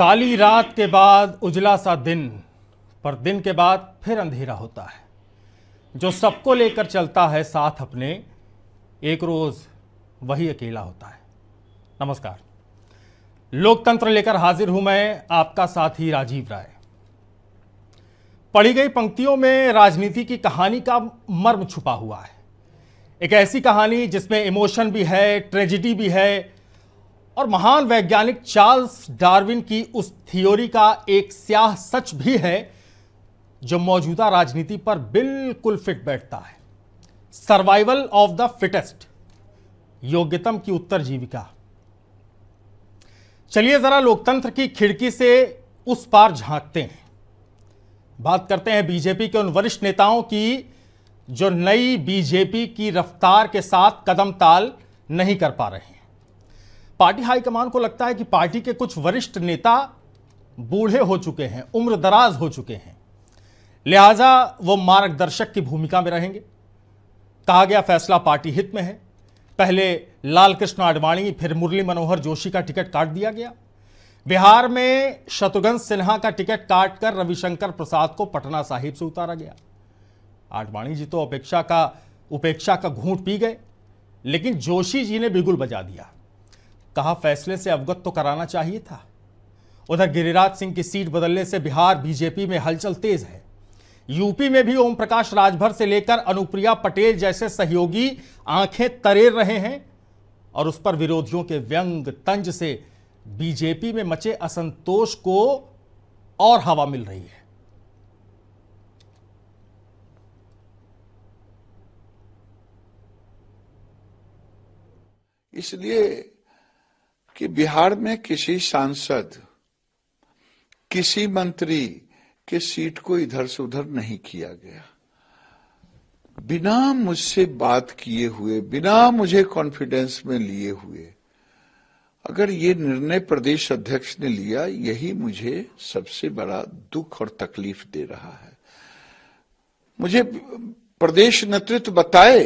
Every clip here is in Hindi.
काली रात के बाद उजला सा दिन, पर दिन के बाद फिर अंधेरा होता है। जो सबको लेकर चलता है साथ अपने, एक रोज वही अकेला होता है। नमस्कार, लोकतंत्र लेकर हाजिर हूं मैं, आपका साथी राजीव राय। पढ़ी गई पंक्तियों में राजनीति की कहानी का मर्म छुपा हुआ है। एक ऐसी कहानी जिसमें इमोशन भी है, ट्रेजेडी भी है, और महान वैज्ञानिक चार्ल्स डार्विन की उस थ्योरी का एक स्याह सच भी है जो मौजूदा राजनीति पर बिल्कुल फिट बैठता है। सर्वाइवल ऑफ द फिटेस्ट, योग्यतम की उत्तरजीविका। चलिए जरा लोकतंत्र की खिड़की से उस पार झांकते हैं। बात करते हैं बीजेपी के उन वरिष्ठ नेताओं की जो नई बीजेपी की रफ्तार के साथ कदम ताल नहीं कर पा रहे हैं। पार्टी हाईकमान को लगता है कि पार्टी के कुछ वरिष्ठ नेता बूढ़े हो चुके हैं, उम्र दराज हो चुके हैं, लिहाजा वो मार्गदर्शक की भूमिका में रहेंगे। कहा गया फैसला पार्टी हित में है। पहले लालकृष्ण आडवाणी, फिर मुरली मनोहर जोशी का टिकट काट दिया गया। बिहार में शत्रुघ्न सिन्हा का टिकट काटकर रविशंकर प्रसाद को पटना साहिब से उतारा गया। आडवाणी जी तो उपेक्षा का घूंट पी गए, लेकिन जोशी जी ने बिगुल बजा दिया। कहा फैसले से अवगत तो कराना चाहिए था। उधर गिरिराज सिंह की सीट बदलने से बिहार बीजेपी में हलचल तेज है। यूपी में भी ओम प्रकाश राजभर से लेकर अनुप्रिया पटेल जैसे सहयोगी आंखें तरेर रहे हैं, और उस पर विरोधियों के व्यंग तंज से बीजेपी में मचे असंतोष को और हवा मिल रही है। इसलिए कि बिहार में किसी सांसद, किसी मंत्री के सीट को इधर से उधर नहीं किया गया। बिना मुझसे बात किए हुए, बिना मुझे कॉन्फिडेंस में लिए हुए अगर ये निर्णय प्रदेश अध्यक्ष ने लिया, यही मुझे सबसे बड़ा दुख और तकलीफ दे रहा है। मुझे प्रदेश नेतृत्व बताए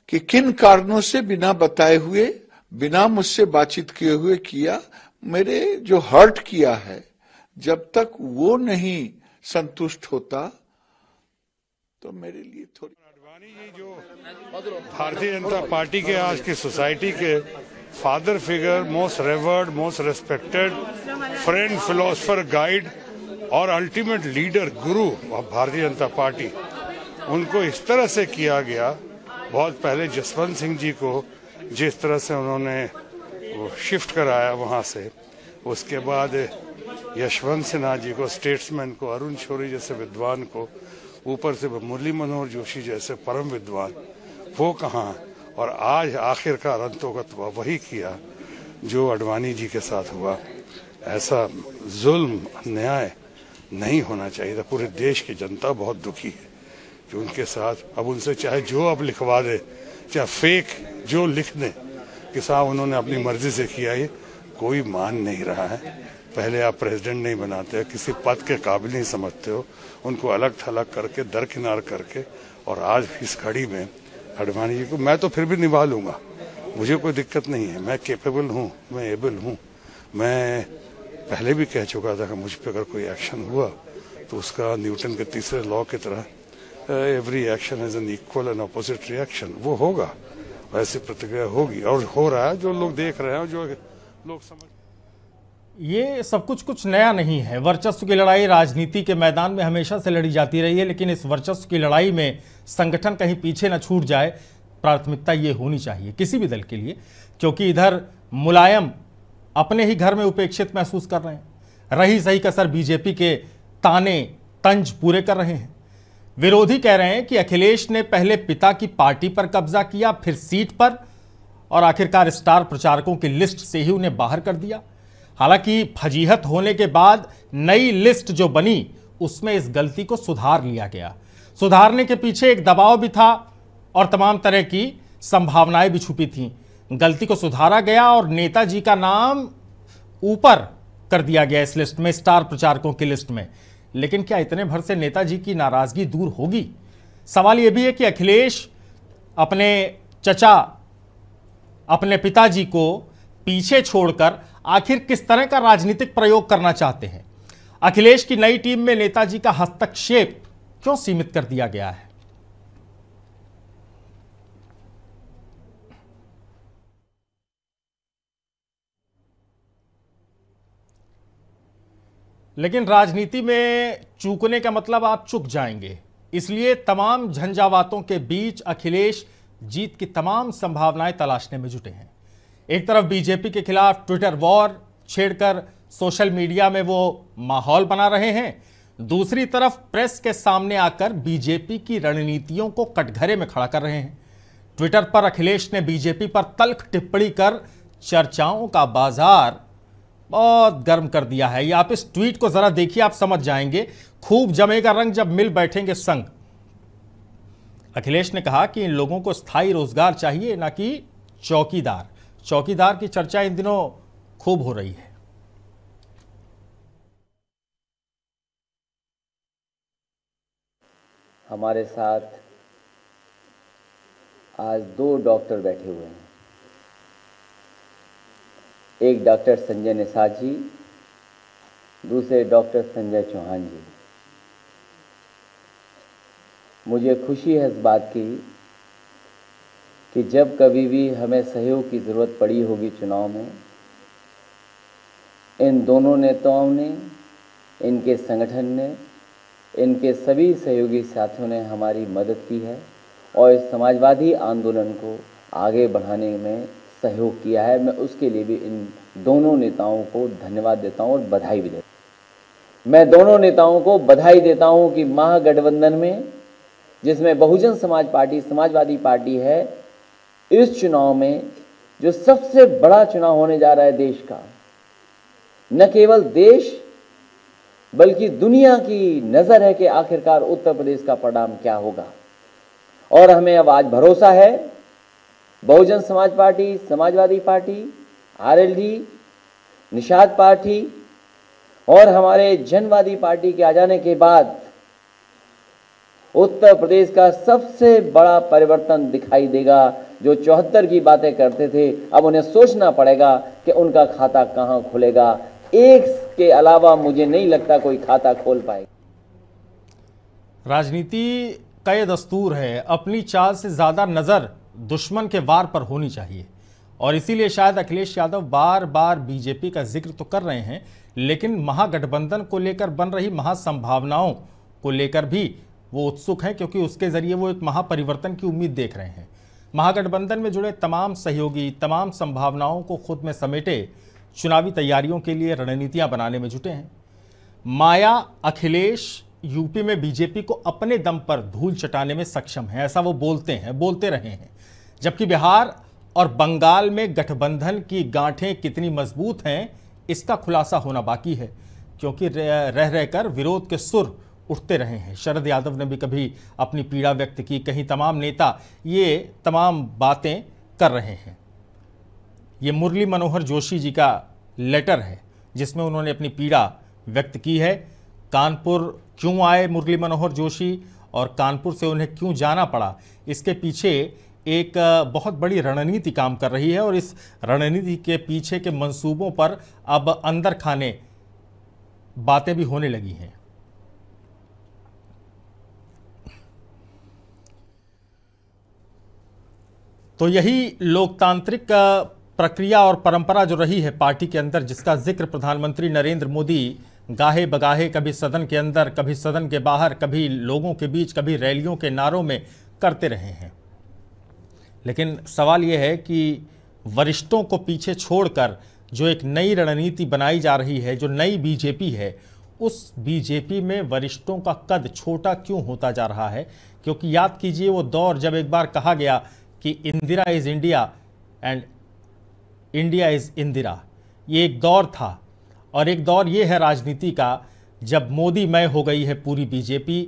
कि किन कारणों से बिना बताए हुए, बिना मुझसे बातचीत किए हुए किया। मेरे जो हर्ट किया है, जब तक वो नहीं संतुष्ट होता तो मेरे लिए थोड़ी। आडवाणी जी जो भारतीय जनता पार्टी के आज की सोसाइटी के father figure, most reward, most respected friend, philosopher, guide और ultimate leader, Guru of Bharatiya Janata party, उनको इस तरह से किया गया। बहुत पहले जसवंत सिंह जी को जिस तरह से उन्होंने वो शिफ्ट कराया वहां से, उसके बाद यशवंत सिन्हा जी को, स्टेट्समैन को, अरुण शौरी जैसे विद्वान को, ऊपर से मुरली मनोहर जोशी जैसे परम विद्वान, वो कहाँ। और आज आखिरकार अंतोगत वही किया जो आडवाणी जी के साथ हुआ। ऐसा जुल्म, अन्याय नहीं होना चाहिए था। पूरे देश की जनता बहुत दुखी है कि उनके साथ अब उनसे चाहे जो अब लिखवा दे, चाहे फेक जो लिख दे कि साहब उन्होंने अपनी मर्जी से किया, ये कोई मान नहीं रहा है। पहले आप प्रेसिडेंट नहीं बनाते, किसी पद के काबिल नहीं समझते हो, उनको अलग थलग करके, दरकिनार करके, और आज इस घड़ी में आडवाणी जी को मैं तो फिर भी निभा लूंगा, मुझे कोई दिक्कत नहीं है। मैं केपेबल हूँ, मैं एबल हूँ। मैं पहले भी कह चुका था कि मुझ पर अगर कोई एक्शन हुआ तो उसका न्यूटन के तीसरे लॉ की तरह every action is an equal and opposite reaction, वो होगा, वैसी प्रतिक्रिया होगी। और हो रहा है, जो लोग देख रहे हैं, जो लोग समझ। ये सब कुछ नया नहीं है। वर्चस्व की लड़ाई राजनीति के मैदान में हमेशा से लड़ी जाती रही है, लेकिन इस वर्चस्व की लड़ाई में संगठन कहीं पीछे न छूट जाए, प्राथमिकता ये होनी चाहिए किसी भी दल के लिए। क्योंकि इधर मुलायम अपने ही घर में उपेक्षित महसूस कर रहे हैं, रही सही कसर बीजेपी के ताने तंज पूरे कर रहे हैं। विरोधी कह रहे हैं कि अखिलेश ने पहले पिता की पार्टी पर कब्जा किया, फिर सीट पर, और आखिरकार स्टार प्रचारकों की लिस्ट से ही उन्हें बाहर कर दिया। हालांकि फजीहत होने के बाद नई लिस्ट जो बनी, उसमें इस गलती को सुधार लिया गया। सुधारने के पीछे एक दबाव भी था और तमाम तरह की संभावनाएं भी छुपी थीं। गलती को सुधारा गया और नेताजी का नाम ऊपर कर दिया गया इस लिस्ट में, स्टार प्रचारकों की लिस्ट में। लेकिन क्या इतने भर से नेताजी की नाराजगी दूर होगी? सवाल यह भी है कि अखिलेश अपने चचा, अपने पिताजी को पीछे छोड़कर आखिर किस तरह का राजनीतिक प्रयोग करना चाहते हैं? अखिलेश की नई टीम में नेताजी का हस्तक्षेप क्यों सीमित कर दिया गया है? लेकिन राजनीति में चूकने का मतलब आप चूक जाएंगे, इसलिए तमाम झंझावातों के बीच अखिलेश जीत की तमाम संभावनाएं तलाशने में जुटे हैं। एक तरफ बीजेपी के खिलाफ ट्विटर वॉर छेड़कर सोशल मीडिया में वो माहौल बना रहे हैं, दूसरी तरफ प्रेस के सामने आकर बीजेपी की रणनीतियों को कटघरे में खड़ा कर रहे हैं। ट्विटर पर अखिलेश ने बीजेपी पर तल्ख टिप्पणी कर चर्चाओं का बाजार बहुत गर्म कर दिया है। ये आप इस ट्वीट को जरा देखिए, आप समझ जाएंगे। खूब जमेगा रंग जब मिल बैठेंगे संग। अखिलेश ने कहा कि इन लोगों को स्थायी रोजगार चाहिए, ना कि चौकीदार। चौकीदार की चर्चा इन दिनों खूब हो रही है। हमारे साथ आज 2 डॉक्टर बैठे हुए हैं। एक डॉक्टर संजय निषाद जी, दूसरे डॉक्टर संजय चौहान जी। मुझे खुशी है इस बात की कि जब कभी भी हमें सहयोग की ज़रूरत पड़ी होगी चुनाव में, इन दोनों नेताओं ने, इनके संगठन ने, इनके सभी सहयोगी साथियों ने हमारी मदद की है और इस समाजवादी आंदोलन को आगे बढ़ाने में सहयोग किया है। मैं उसके लिए भी इन दोनों नेताओं को धन्यवाद देता हूं और बधाई भी देता हूं। मैं दोनों नेताओं को बधाई देता हूं कि महागठबंधन में, जिसमें बहुजन समाज पार्टी, समाजवादी पार्टी है, इस चुनाव में जो सबसे बड़ा चुनाव होने जा रहा है देश का, न केवल देश बल्कि दुनिया की नज़र है कि आखिरकार उत्तर प्रदेश का परिणाम क्या होगा। और हमें अब आज भरोसा है Bahujan Samaj party, Samajwadi party, RLD, Nishad party और हमारे जनवादी पार्टी के आ जाने के बाद उत्तर प्रदेश का सबसे बड़ा परिवर्तन दिखाई देगा। जो 74 की बातें करते थे, अब उन्हें सोचना पड़ेगा कि उनका खाता कहां खुलेगा। एक के अलावा मुझे नहीं लगता कोई खाता खोल पाएगा। राजनीति का ये दस्तूर है, अपनी चाल से ज्यादा नजर दुश्मन के वार पर होनी चाहिए, और इसीलिए शायद अखिलेश यादव बार बार बीजेपी का जिक्र तो कर रहे हैं, लेकिन महागठबंधन को लेकर बन रही महासंभावनाओं को लेकर भी वो उत्सुक हैं, क्योंकि उसके जरिए वो एक महापरिवर्तन की उम्मीद देख रहे हैं। महागठबंधन में जुड़े तमाम सहयोगी तमाम संभावनाओं को खुद में समेटे चुनावी तैयारियों के लिए रणनीतियां बनाने में जुटे हैं। माया अखिलेश यूपी में बीजेपी को अपने दम पर धूल चटाने में सक्षम है, ऐसा वो बोलते हैं, बोलते रहे हैं। जबकि बिहार और बंगाल में गठबंधन की गांठें कितनी मजबूत हैं, इसका खुलासा होना बाकी है, क्योंकि रह रहकर विरोध के सुर उठते रहे हैं। शरद यादव ने भी कभी अपनी पीड़ा व्यक्त की, कहीं तमाम नेता ये तमाम बातें कर रहे हैं। ये मुरली मनोहर जोशी जी का लेटर है जिसमें उन्होंने अपनी पीड़ा व्यक्त की है। कानपुर क्यों आए मुरली मनोहर जोशी और कानपुर से उन्हें क्यों जाना पड़ा, इसके पीछे एक बहुत बड़ी रणनीति काम कर रही है, और इस रणनीति के पीछे के मंसूबों पर अब अंदर खाने बातें भी होने लगी हैं। तो यही लोकतांत्रिक प्रक्रिया और परंपरा जो रही है पार्टी के अंदर, जिसका जिक्र प्रधानमंत्री नरेंद्र मोदी गाहे बगाहे कभी सदन के अंदर, कभी सदन के बाहर, कभी लोगों के बीच, कभी रैलियों के नारों में करते रहे हैं। लेकिन सवाल यह है कि वरिष्ठों को पीछे छोड़कर जो एक नई रणनीति बनाई जा रही है, जो नई बीजेपी है, उस बीजेपी में वरिष्ठों का कद छोटा क्यों होता जा रहा है? क्योंकि याद कीजिए वो दौर जब एक बार कहा गया कि Indira is India and India is Indira, ये एक दौर था। और एक दौर ये है राजनीति का जब मोदी मय हो गई है पूरी बीजेपी।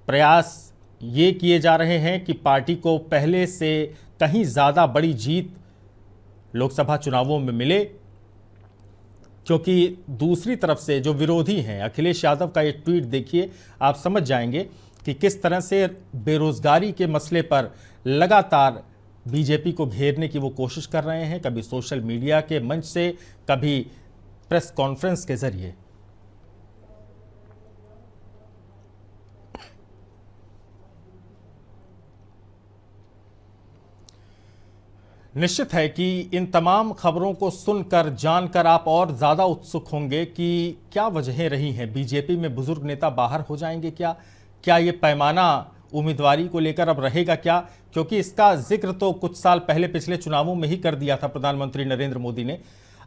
प्रयास ये किए जा रहे हैं कि पार्टी को पहले से कहीं ज़्यादा बड़ी जीत लोकसभा चुनावों में मिले, क्योंकि दूसरी तरफ से जो विरोधी हैं, अखिलेश यादव का ये ट्वीट देखिए, आप समझ जाएंगे कि किस तरह से बेरोजगारी के मसले पर लगातार बीजेपी को घेरने की वो कोशिश कर रहे हैं, कभी सोशल मीडिया के मंच से, कभी प्रेस कॉन्फ्रेंस के जरिए। निश्चित है कि इन तमाम खबरों को सुनकर, जानकर आप और ज्यादा उत्सुक होंगे कि क्या वजहें रही हैं। बीजेपी में बुजुर्ग नेता बाहर हो जाएंगे क्या ये पैमाना उम्मीदवारी को लेकर अब रहेगा क्या? क्योंकि इसका जिक्र तो कुछ साल पहले पिछले चुनावों में ही कर दिया था प्रधानमंत्री नरेंद्र मोदी ने।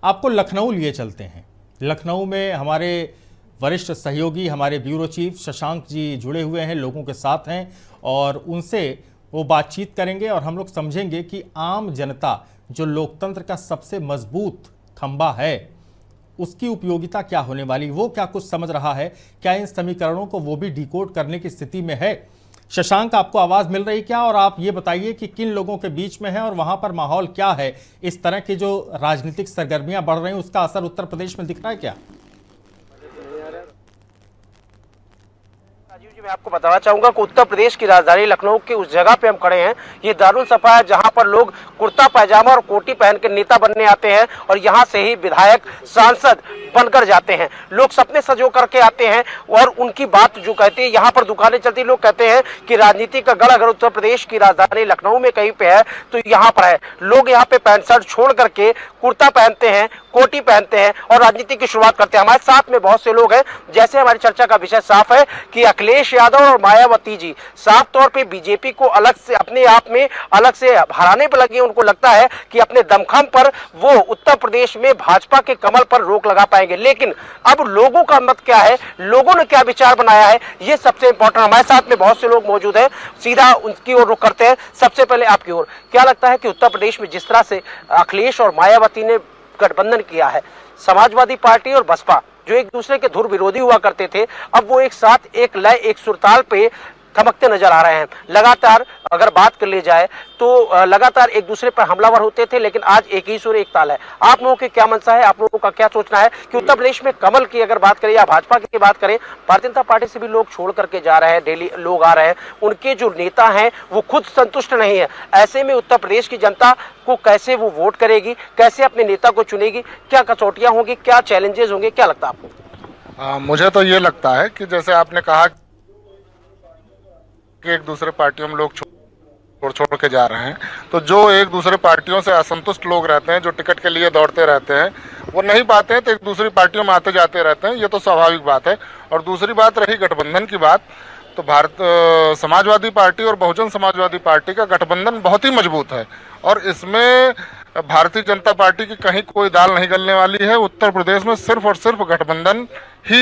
आपको लखनऊ लिए चलते हैं। लखनऊ में हमारे वरिष्ठ सहयोगी, हमारे ब्यूरो चीफ शशांक जी जुड़े हुए हैं, लोगों के साथ हैं और उनसे वो बातचीत करेंगे और हम लोग समझेंगे कि आम जनता जो लोकतंत्र का सबसे मजबूत खंबा है उसकी उपयोगिता क्या होने वाली, वो क्या कुछ समझ रहा है, क्या इन समीकरणों को वो भी डिकोड करने की स्थिति में है। शशांक, आपको आवाज मिल रही क्या? और आप ये बताइए कि किन लोगों के बीच में है और वहां पर माहौल क्या है? इस तरह की जो राजनीतिक सरगर्मियां बढ़ रही हैं उसका असर उत्तर प्रदेश में दिख रहा है क्या? मैं आपको बताना चाहूंगा कि उत्तर प्रदेश की राजधानी लखनऊ की उस जगह पे हम खड़े हैं, ये दारुल सफा है जहां पर लोग कुर्ता पैजामा और कोटी पहन के नेता बनने आते हैं और यहां से ही विधायक, सांसद बनकर जाते हैं। लोग सपने सजो करके आते हैं और उनकी बात जो कहती है, यहाँ पर दुकानें चलती, लोग कहते हैं कि राजनीति का गढ़ अगर उत्तर प्रदेश की राजधानी लखनऊ में कहीं पे है तो यहाँ पर है। लोग यहाँ पे पैंट शर्ट छोड़ करके कुर्ता पहनते हैं, कोटी पहनते हैं और राजनीति की शुरुआत करते हैं। हमारे साथ में बहुत से लोग हैं। जैसे हमारी चर्चा का विषय साफ है कि अखिलेश यादव और मायावती जी साफ तौर पे बीजेपी को अलग से, अपने आप में अलग से हराने पर लगे। उनको लगता है कि अपने दमखम पर वो उत्तर प्रदेश में भाजपा के कमल पर रोक लगा पाएंगे। लेकिन अब लोगों का मत क्या है, लोगों ने क्या विचार बनाया है, ये सबसे इंपॉर्टेंट। हमारे साथ में बहुत से लोग मौजूद हैं, सीधा उनकी ओर रुख करते हैं। सबसे पहले आपकी ओर, क्या लगता है कि उत्तर प्रदेश में जिस तरह से अखिलेश और मायावती ने गठबंधन किया है, समाजवादी पार्टी और बसपा जो एक दूसरे के धुर विरोधी हुआ करते थे, अब वो एक साथ, एक लय, एक सुरताल पे थमकते नजर आ रहे हैं। लगातार अगर बात कर ली जाए तो लगातार एक दूसरे पर हमलावर होते थे, लेकिन आज एक ही सुर एक ताल है। आप लोगों की क्या मंशा है, आप लोगों का क्या सोचना है कि उत्तर प्रदेश में कमल की अगर बात करें या भाजपा की बात करें, भारतीय जनता पार्टी से भी लोग छोड़ करके जा रहे हैं, डेली लोग आ रहे हैं, उनके जो नेता हैं वो खुद संतुष्ट नहीं है। ऐसे में उत्तर प्रदेश की जनता को कैसे वो वोट करेगी, कैसे अपने नेता को चुनेगी, क्या कसौटियां होंगी, क्या चैलेंजेस होंगे, क्या लगता है आपको? मुझे तो ये लगता है कि जैसे आपने कहा कि एक दूसरे पार्टियों में लोग छोड़ के जा रहे हैं, तो जो एक दूसरे पार्टियों से असंतुष्ट लोग रहते हैं, जो टिकट के लिए दौड़ते रहते हैं, वो नहीं पाते हैं तो एक दूसरी पार्टियों में आते जाते रहते हैं। ये तो स्वाभाविक बात है। और दूसरी बात रही गठबंधन की बात, तो भारत समाजवादी पार्टी और बहुजन समाजवादी पार्टी का गठबंधन बहुत ही मजबूत है और इसमें भारतीय जनता पार्टी की कहीं कोई दाल नहीं गलने वाली है। उत्तर प्रदेश में सिर्फ और सिर्फ गठबंधन ही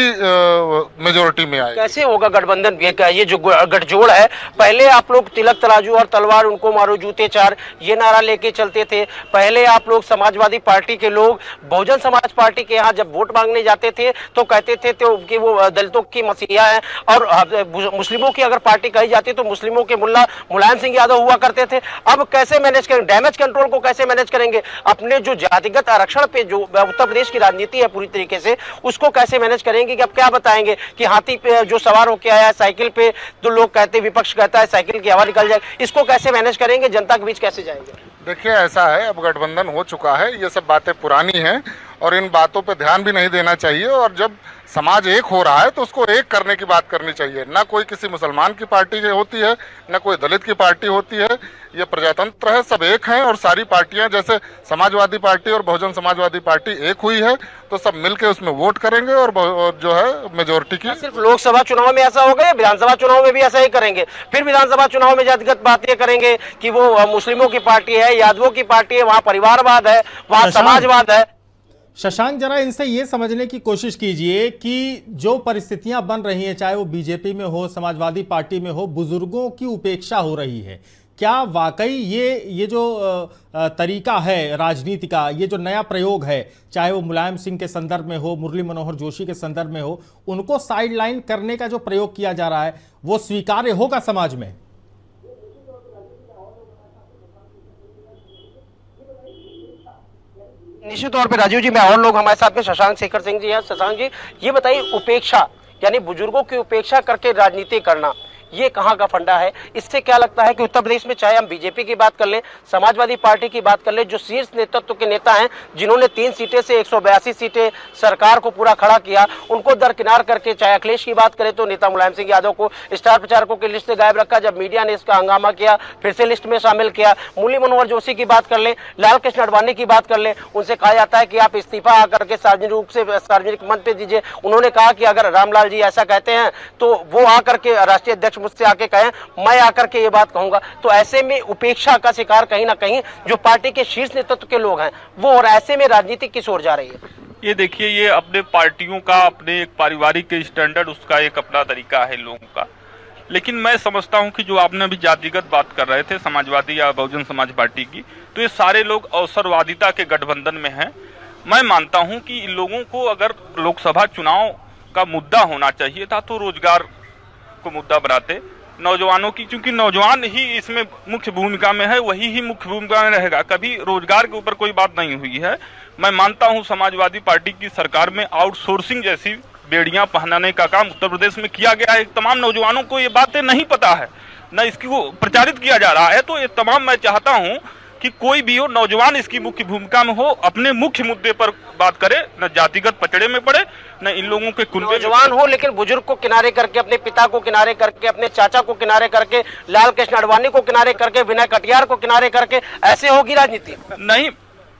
मेजोरिटी में आए। कैसे होगा गठबंधन? ये जो गठजोड़ है, पहले आप लोग तिलक तराजू और तलवार उनको मारो जूते चार ये नारा लेके चलते थे। पहले आप लोग समाजवादी पार्टी के लोग बहुजन समाज पार्टी के यहाँ जब वोट मांगने जाते थे तो कहते थे तो कि वो दलितों की मसीहा है, और मुस्लिमों की अगर पार्टी कही जाती तो मुस्लिमों के मुल्ला मुलायम सिंह यादव हुआ करते थे। अब कैसे मैनेज करेंगे? डैमेज कंट्रोल को कैसे मैनेज करेंगे? अपने जो जातिगत आरक्षण पे जो उत्तर प्रदेश की राजनीति है पूरी तरीके से, उसको कैसे मैनेज करेंगे? कि अब क्या बताएंगे कि हाथी पे जो सवार होके आया है साइकिल पे, तो लोग कहते, विपक्ष कहता है साइकिल की हवा निकल जाए, इसको कैसे मैनेज करेंगे? जनता के बीच कैसे जाएंगे? देखिए, ऐसा है, अब गठबंधन हो चुका है, ये सब बातें पुरानी हैं और इन बातों पे ध्यान भी नहीं देना चाहिए। और जब समाज एक हो रहा है तो उसको एक करने की बात करनी चाहिए। ना कोई किसी मुसलमान की पार्टी होती है, ना कोई दलित की पार्टी होती है। ये प्रजातंत्र है, सब एक हैं और सारी पार्टियां, जैसे समाजवादी पार्टी और बहुजन समाजवादी पार्टी एक हुई है, तो सब मिलके उसमें वोट करेंगे और जो है मेजोरिटी की। सिर्फ लोकसभा चुनाव में ऐसा होगा या विधानसभा चुनाव में भी ऐसा ही करेंगे? फिर विधानसभा चुनाव में जातिगत बातें करेंगे कि वो मुस्लिमों की पार्टी है, यादवों की पार्टी है, वहाँ परिवारवाद है, वहाँ समाजवाद है। शशांक, जरा इनसे ये समझने की कोशिश कीजिए कि जो परिस्थितियां बन रही हैं, चाहे वो बीजेपी में हो, समाजवादी पार्टी में हो, बुजुर्गों की उपेक्षा हो रही है, क्या वाकई ये जो तरीका है राजनीति का, ये जो नया प्रयोग है, चाहे वो मुलायम सिंह के संदर्भ में हो, मुरली मनोहर जोशी के संदर्भ में हो, उनको साइडलाइन करने का जो प्रयोग किया जा रहा है, वो स्वीकार्य होगा समाज में? निश्चित तौर पे राजीव जी, मैं और लोग हमारे साथ में शशांक शेखर सिंह जी हैं। शशांक जी, ये बताइए, उपेक्षा यानी बुजुर्गों की उपेक्षा करके राजनीति करना, ये कहाँ का फंडा है? इससे क्या लगता है कि उत्तर प्रदेश में चाहे हम बीजेपी की बात कर लें, समाजवादी पार्टी की बात कर लें, जो शीर्ष नेतृत्व के नेता हैं जिन्होंने 3 सीटें से 182 सीटें सरकार को पूरा खड़ा किया, उनको दरकिनार करके, चाहे अखिलेश की बात करें तो नेता मुलायम सिंह यादव को स्टार प्रचारकों की लिस्ट से गायब रखा, जब मीडिया ने इसका हंगामा किया फिर से लिस्ट में शामिल किया। मुरली मनोहर जोशी की बात कर लें, लाल कृष्ण आडवाणी की बात कर लें, उनसे कहा जाता है कि आप इस्तीफा आकर के सार्वजनिक रूप से सार्वजनिक मंच पे दीजिए। उन्होंने कहा कि अगर रामलाल जी ऐसा कहते हैं तो वो आकर के राष्ट्रीय अध्यक्ष मुझसे आके कहें, मैं आकर के ये बात कहूंगा। तो ऐसे में उपेक्षा का शिकार कहीं ना कहीं जो पार्टी के शीर्ष नेतृत्व के लोग हैं वो, और ऐसे में राजनीति किस ओर जा रही है? ये देखिए, ये अपने पार्टियों का, अपने एक पारिवारिक स्टैंडर्ड, उसका एक अपना तरीका है लोगों का। लेकिन मैं समझता हूं कि जो आपने अभी जातिगत बात कर रहे थे समाजवादी या बहुजन समाज पार्टी की, तो ये सारे लोग अवसरवादिता के गठबंधन में हैं। मैं मानता हूं कि इन लोगों को अगर लोकसभा चुनाव का मुद्दा होना चाहिए था तो रोजगार को मुद्दा बनाते, नौजवानों की, क्योंकि नौजवान ही इसमें मुख्य भूमिका में है, वही ही मुख्य भूमिका में रहेगा। कभी रोजगार के ऊपर कोई बात नहीं हुई है। मैं मानता हूं समाजवादी पार्टी की सरकार में आउटसोर्सिंग जैसी बेड़ियां पहनाने का काम उत्तर प्रदेश में किया गया है। तमाम नौजवानों को ये बातें नहीं पता है, न इसकी को प्रचारित किया जा रहा है। तो ये तमाम, मैं चाहता हूं कि कोई भी हो, नौजवान इसकी मुख्य भूमिका में हो, अपने मुख्य मुद्दे पर बात करे, न जातिगत पचड़े में पड़े, न इन लोगों के कुंडे। नौजवान हो लेकिन बुजुर्ग को किनारे करके, अपने पिता को किनारे करके, अपने चाचा को किनारे करके, लाल कृष्ण आडवाणी को किनारे करके, विनय कटियार को किनारे करके, ऐसे होगी राजनीति? नहीं,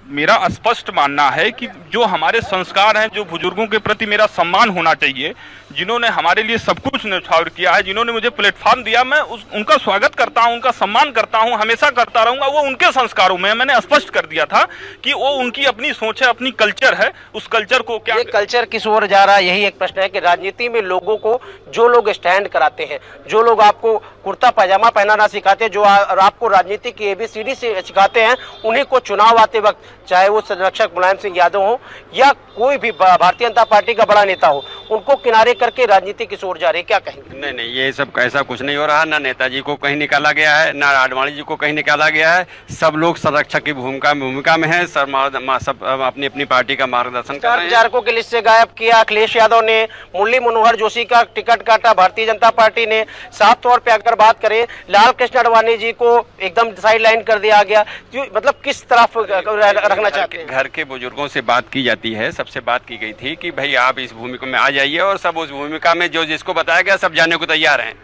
मेरा स्पष्ट मानना है कि जो हमारे संस्कार हैं, जो बुजुर्गों के प्रति मेरा सम्मान होना चाहिए, जिन्होंने हमारे लिए सब कुछ न्यौछावर किया है, जिन्होंने मुझे प्लेटफॉर्म दिया, मैं उनका स्वागत करता हूं, उनका सम्मान करता हूं, हमेशा करता रहूंगा। वो उनके संस्कारों में, मैंने स्पष्ट कर दिया था कि वो उनकी अपनी सोच है, अपनी कल्चर है, उस कल्चर को क्या, ये कल्चर किस ओर जा रहा है? यही एक प्रश्न है कि राजनीति में लोगों को, जो लोग स्टैंड कराते हैं, जो लोग आपको कुर्ता पैजामा पहनाना सिखाते, जो आपको राजनीति की ABCD से सिखाते हैं, उन्हीं को चुनाव आते वक्त, चाहे वो संरक्षक मुलायम सिंह यादव हो या कोई भी भारतीय जनता पार्टी का बड़ा नेता हो, उनको किनारे करके राजनीति किस ओर जा रही है, क्या कहेंगे? नहीं नहीं, ये सब ऐसा कुछ नहीं हो रहा। ना नेताजी को कहीं निकाला गया है, ना आडवाणी जी को कहीं निकाला गया है। सब लोग संरक्षक की भूमिका में है। सब अपनी अपनी पार्टी का मार्गदर्शन कर रहे हैं। प्रचारकों की लिस्ट से गायब किया अखिलेश यादव ने, मुरली मनोहर जोशी का टिकट काटा भारतीय जनता पार्टी ने। साफ तौर पर अगर बात करें, लाल कृष्ण आडवाणी जी को एकदम साइड लाइन कर दिया गया। मतलब किस तरफ रखना चाहते हैं? घर के बुजुर्गों से बात की जाती है, सबसे बात की गई थी कि भाई आप इस भूमिका में आ जाइए, और सब उस भूमिका में जो जिसको बताया गया सब जाने को तैयार हैं।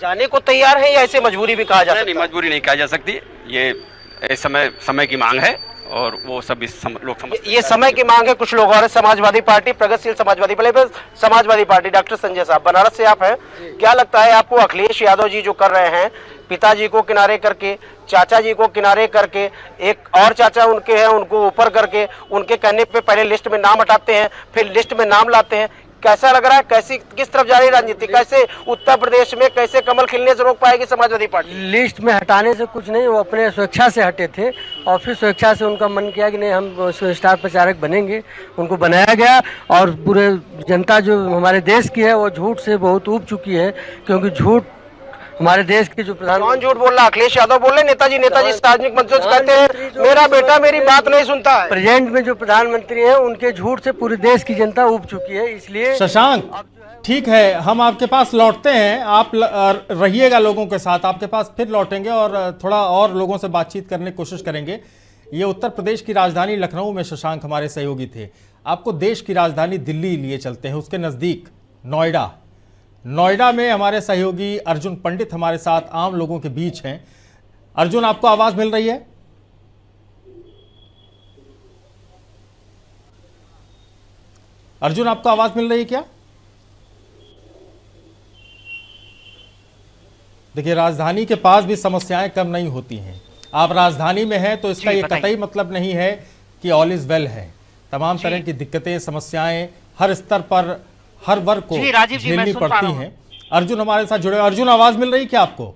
जाने को तैयार है या ऐसे मजबूरी भी कहा जा सकता है? नहीं, मजबूरी नहीं कहा जा सकती। ये समय की मांग है और वो सब लोग समझते। ये समय की मांग है। कुछ लोग और समाजवादी पार्टी, प्रगतिशील समाजवादी पार्टी, डॉक्टर संजय साहब बनारस से आप हैं, क्या लगता है आपको अखिलेश यादव जी जो कर रहे हैं, पिताजी को किनारे करके, चाचा जी को किनारे करके, एक और चाचा उनके हैं उनको ऊपर करके, उनके कहने पे पहले लिस्ट में नाम हटाते हैं, फिर लिस्ट में नाम लाते हैं, कैसा लग रहा है? कैसी, किस तरफ जा रही राजनीति? कैसे उत्तर प्रदेश में कैसे कमल खिलने से रोक पाएगी समाजवादी पार्टी? लिस्ट में हटाने से कुछ नहीं, वो अपने स्वेच्छा से हटे थे और फिर स्वेच्छा से उनका मन किया कि नहीं हम स्टार प्रचारक बनेंगे, उनको बनाया गया। और पूरे जनता जो हमारे देश की है वो झूठ से बहुत ऊब चुकी है, क्योंकि झूठ हमारे देश की जो प्रधान, कौन झूठ बोल रहा? अखिलेश यादव बोल रहे? नेताजी सार्वजनिक मंच से कहते हैं मेरा बेटा मेरी बात नहीं सुनता है। प्रेजेंट में जो प्रधानमंत्री हैं उनके झूठ से पूरे देश की जनता ऊब चुकी है। इसलिए शशांक, ठीक है, हम आपके पास लौटते हैं, आप रहिएगा लोगों के साथ, आपके पास फिर लौटेंगे और थोड़ा और लोगों से बातचीत करने की कोशिश करेंगे। ये उत्तर प्रदेश की राजधानी लखनऊ में शशांक हमारे सहयोगी थे। आपको देश की राजधानी दिल्ली लिए चलते हैं, उसके नजदीक नोएडा में हमारे सहयोगी अर्जुन पंडित हमारे साथ आम लोगों के बीच हैं। अर्जुन, आपको आवाज मिल रही है? अर्जुन, आपको आवाज मिल रही है क्या? देखिए, राजधानी के पास भी समस्याएं कम नहीं होती हैं। आप राजधानी में हैं तो इसका ये कतई मतलब नहीं है कि ऑल इज वेल है। तमाम तरह की दिक्कतें, समस्याएं हर स्तर पर, हर वर्ग को झेलनी पड़ती हैं। अर्जुन हमारे साथ जुड़े। अर्जुन, आवाज मिल रही क्या आपको?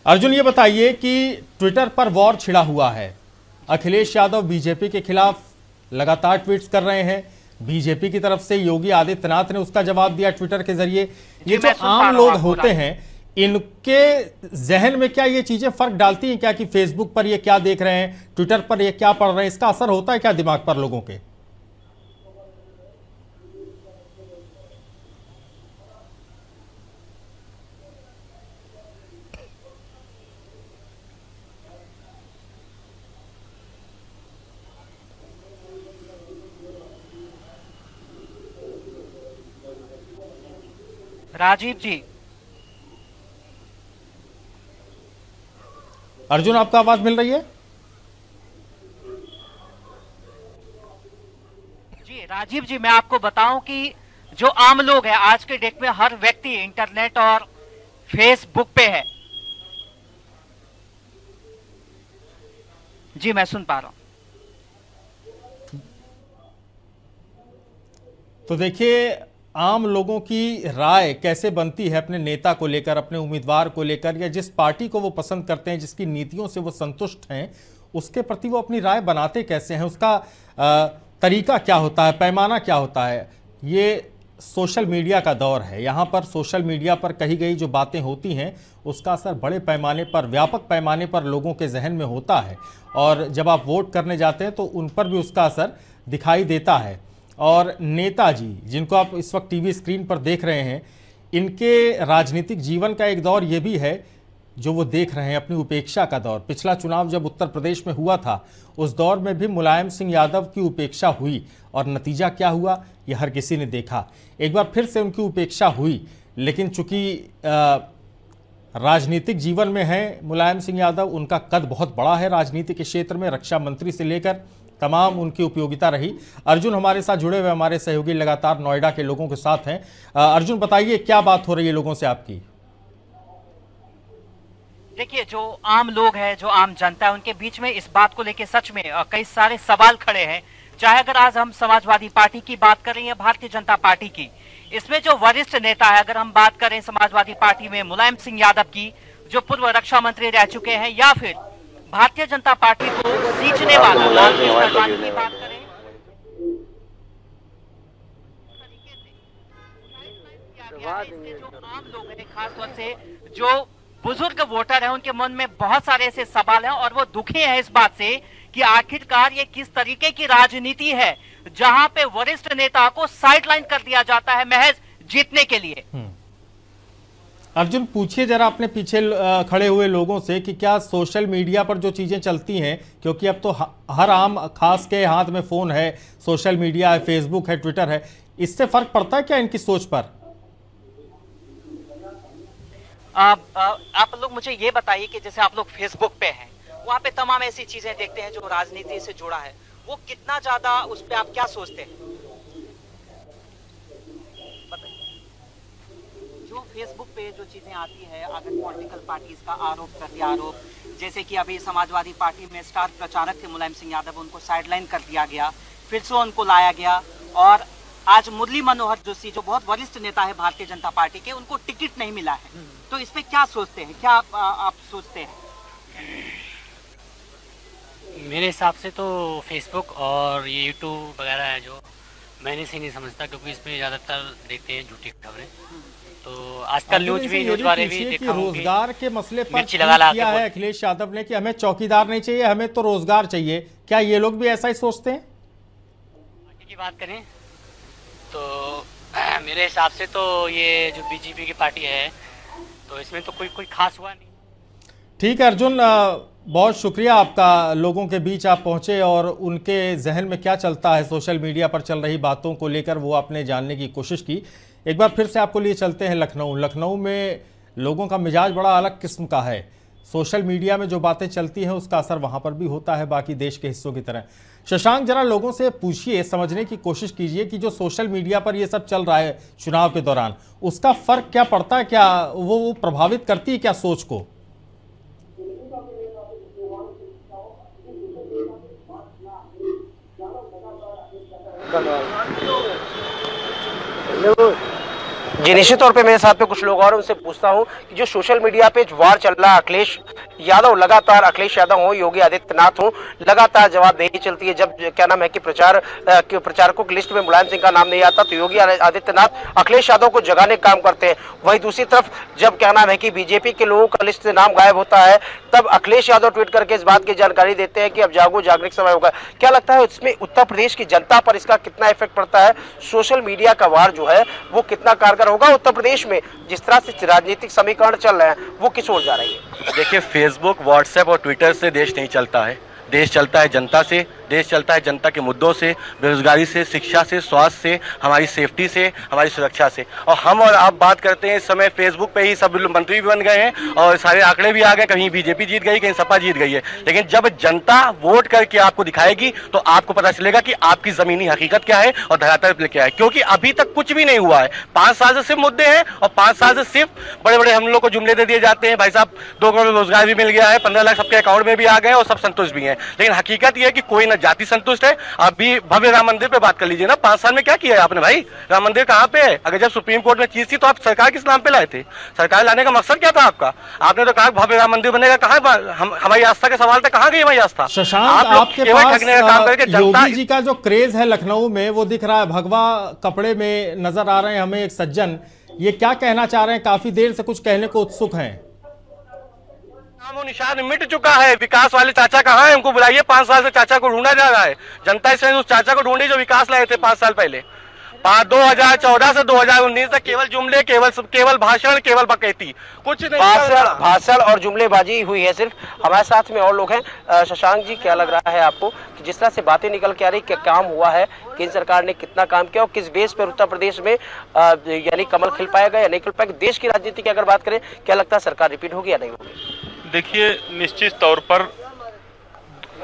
अर्जुन, ये बताइए कि ट्विटर पर वॉर छिड़ा हुआ है। अखिलेश यादव बीजेपी के खिलाफ लगातार ट्वीट्स कर रहे हैं। बीजेपी की तरफ से योगी आदित्यनाथ ने उसका जवाब दिया ट्विटर के जरिए। ये जो आम लोग होते हैं, इनके जहन में क्या ये चीजें फर्क डालती हैं क्या कि फेसबुक पर ये क्या देख रहे हैं, ट्विटर पर ये क्या पढ़ रहे हैं, इसका असर होता है क्या दिमाग पर लोगों के? राजीव जी। अर्जुन, आपका आवाज मिल रही है? जी राजीव जी, मैं आपको बताऊं कि जो आम लोग हैं आज के डेट में हर व्यक्ति इंटरनेट और फेसबुक पे है। जी मैं सुन पा रहा हूं। तो देखिए, आम लोगों की राय कैसे बनती है अपने नेता को लेकर, अपने उम्मीदवार को लेकर, या जिस पार्टी को वो पसंद करते हैं, जिसकी नीतियों से वो संतुष्ट हैं, उसके प्रति वो अपनी राय बनाते कैसे हैं, उसका तरीका क्या होता है, पैमाना क्या होता है। ये सोशल मीडिया का दौर है। यहाँ पर सोशल मीडिया पर कही गई जो बातें होती हैं उसका असर बड़े पैमाने पर, व्यापक पैमाने पर लोगों के जहन में होता है, और जब आप वोट करने जाते हैं तो उन पर भी उसका असर दिखाई देता है। और नेताजी जिनको आप इस वक्त टीवी स्क्रीन पर देख रहे हैं, इनके राजनीतिक जीवन का एक दौर ये भी है जो वो देख रहे हैं, अपनी उपेक्षा का दौर। पिछला चुनाव जब उत्तर प्रदेश में हुआ था, उस दौर में भी मुलायम सिंह यादव की उपेक्षा हुई, और नतीजा क्या हुआ ये हर किसी ने देखा। एक बार फिर से उनकी उपेक्षा हुई, लेकिन चूंकि राजनीतिक जीवन में है मुलायम सिंह यादव, उनका कद बहुत बड़ा है राजनीतिक क्षेत्र में, रक्षा मंत्री से लेकर तमाम उनकी उपयोगिता रही। अर्जुन हमारे साथ जुड़े हुए, हमारे सहयोगी लगातार नोएडा के लोगों के साथ हैं। अर्जुन, बताइए क्या बात हो रही है लोगों से आपकी? देखिए, जो आम लोग हैं, जो आम जनता है, उनके बीच में इस बात को लेकर सच में कई सारे सवाल खड़े हैं। चाहे अगर आज हम समाजवादी पार्टी की बात करें या भारतीय जनता पार्टी की, इसमें जो वरिष्ठ नेता है, अगर हम बात करें समाजवादी पार्टी में मुलायम सिंह यादव की, जो पूर्व रक्षा मंत्री रह चुके हैं, या फिर भारतीय जनता पार्टी को सींचने वाला लालकृष्ण आडवाणी की बात करें, जो आम लोग हैं, खासतौर से जो बुजुर्ग वोटर हैं, उनके मन में बहुत सारे ऐसे सवाल हैं और वो दुखी हैं इस बात से कि आखिरकार ये किस तरीके की राजनीति है जहां पे वरिष्ठ नेता को साइडलाइन कर दिया जाता है महज जीतने के लिए। अर्जुन, पूछिए जरा अपने पीछे खड़े हुए लोगों से कि क्या सोशल मीडिया पर जो चीजें चलती हैं, क्योंकि अब तो हर आम खास के हाथ में फोन है, सोशल मीडिया है, फेसबुक है, ट्विटर है, इससे फर्क पड़ता है क्या इनकी सोच पर? आप लोग मुझे ये बताइए कि जैसे आप लोग फेसबुक पे हैं, वहाँ पे तमाम ऐसी चीजें देखते हैं जो राजनीति से जुड़ा है, वो कितना ज्यादा उस पे आप क्या सोचते हैं? बताइए। जो फेसबुक पे जो चीजें आती है, अगर पॉलिटिकल पार्टीज का आरोप प्रति आरोप, जैसे कि अभी समाजवादी पार्टी में स्टार प्रचारक थे मुलायम सिंह यादव, उनको साइडलाइन कर दिया गया, फिर से उनको लाया गया, और आज मुरली मनोहर जोशी जो बहुत वरिष्ठ नेता है भारतीय जनता पार्टी के, उनको टिकट नहीं मिला है। तो इस पे क्या सोचते हैं, क्या आप सोचते हैं? मेरे हिसाब से तो फेसबुक और ये यूट्यूब वगैरह है जो, मैंने से नहीं समझता, क्योंकि इसमें ज़्यादातर देखते हैं झूठी खबरें। तो आजकल न्यूज़ वाले भी देखा हूं कि रोजगार के मसले पर किया है अखिलेश यादव ने कि हमें चौकीदार नहीं चाहिए, हमें तो रोजगार चाहिए। क्या ये लोग भी ऐसा ही सोचते हैं? आगे की बात करें तो मेरे हिसाब से तो ये जो बीजेपी की पार्टी है, तो इसमें तो कोई खास हुआ नहीं। ठीक है अर्जुन, बहुत शुक्रिया आपका, लोगों के बीच आप पहुंचे और उनके जहन में क्या चलता है सोशल मीडिया पर चल रही बातों को लेकर वो आपने जानने की कोशिश की। एक बार फिर से आपको लिए चलते हैं लखनऊ में लोगों का मिजाज बड़ा अलग किस्म का है। सोशल मीडिया में जो बातें चलती हैं उसका असर वहां पर भी होता है बाकी देश के हिस्सों की तरह। शशांक, जरा लोगों से पूछिए, समझने की कोशिश कीजिए कि जो सोशल मीडिया पर ये सब चल रहा है चुनाव के दौरान, उसका फर्क क्या पड़ता है, क्या वो प्रभावित करती है क्या सोच को? जी निश्चित तौर पे मेरे साथ में कुछ लोग और, उनसे पूछता हूं कि जो सोशल मीडिया पे वार चल रहा है, अखिलेश यादव अखिलेश यादव हो, योगी आदित्यनाथ हो, लगातार जवाबदेही चलती है। जब क्या नाम है कि प्रचारकों की लिस्ट में मुलायम सिंह का नाम नहीं आता तो योगी आदित्यनाथ अखिलेश यादव को जगाने का काम करते हैं। वहीं दूसरी तरफ जब क्या नाम है कि बीजेपी के लोगों का लिस्ट से नाम गायब होता है, तब अखिलेश यादव ट्वीट करके इस बात की जानकारी देते हैं कि अब जागो, जागने का समय होगा। क्या लगता है इसमें उत्तर प्रदेश की जनता पर इसका कितना इफेक्ट पड़ता है? सोशल मीडिया का वार जो है वो कितना कारगर होगा उत्तर प्रदेश में? जिस तरह से राजनीतिक समीकरण चल रहे हैं वो किस ओर जा रही है? देखिए, फेसबुक, व्हाट्सएप और ट्विटर से देश नहीं चलता है, देश चलता है जनता से, देश चलता है जनता के मुद्दों से, बेरोजगारी से, शिक्षा से, स्वास्थ्य से, हमारी सेफ्टी से, हमारी सुरक्षा से। और हम और आप बात करते हैं इस समय फेसबुक पे ही सब मंत्री भी बन गए हैं और सारे आंकड़े भी आ गए, कहीं बीजेपी जीत गई, कहीं सपा जीत गई है। लेकिन जब जनता वोट करके आपको दिखाएगी तो आपको पता चलेगा कि आपकी जमीनी हकीकत क्या है और धरातल पे क्या है, क्योंकि अभी तक कुछ भी नहीं हुआ है। 5 साल से सिर्फ मुद्दे हैं और 5 साल से सिर्फ बड़े बड़े हम लोग को जुमले दे दिए जाते हैं। भाई साहब 2 करोड़ रोजगार भी मिल गया है, 15 लाख सबके अकाउंट में भी आ गए और सब संतुष्ट भी हैं। लेकिन हकीकत यह है कि कोई न जाति संतुष्ट है। अभी भव्य राम मंदिर पे बात कर लीजिए ना, 5 साल में क्या किया है आपने भाई? राम मंदिर कहाँ पे है? अगर जब सुप्रीम कोर्ट में चीज थी तो आप सरकार किस नाम पे लाए थे? सरकार लाने का मकसद क्या था आपका? आपने तो कहा भव्य राम मंदिर बनेगा, कहाँ हमारी आस्था का सवाल था, कहाँ गई हमारी आस्था? शशांक, आपके पास योगी जी का जो क्रेज है लखनऊ में वो दिख रहा है, भगवा कपड़े में नजर आ रहे हैं हमें एक सज्जन, ये क्या कहना चाह रहे हैं? काफी देर से कुछ कहने को उत्सुक हैं। नामो निशान मिट चुका है। विकास वाले चाचा कहाँ है? उनको बुलाइए। 5 साल से चाचा को ढूंढा जा रहा है। जनता इसमें उस चाचा को ढूंढी जो विकास लाए थे 5 साल पहले। 2014 से 2019 तक केवल जुमले, केवल भाषण, केवल बकैती, कुछ नहीं। भाषण और जुमलेबाजी हुई है सिर्फ। हमारे साथ में और लोग हैं। शशांक जी, क्या लग रहा है आपको कि जिस तरह से बातें निकल के आ रही, क्या काम हुआ है? केंद्र सरकार ने कितना काम किया और किस बेस पर उत्तर प्रदेश में यानी कमल खिल पाएगा या नहीं खिल पाएगा? देश की राजनीति की अगर बात करें, क्या लगता है सरकार रिपीट होगी या नहीं होगी? देखिए, निश्चित तौर पर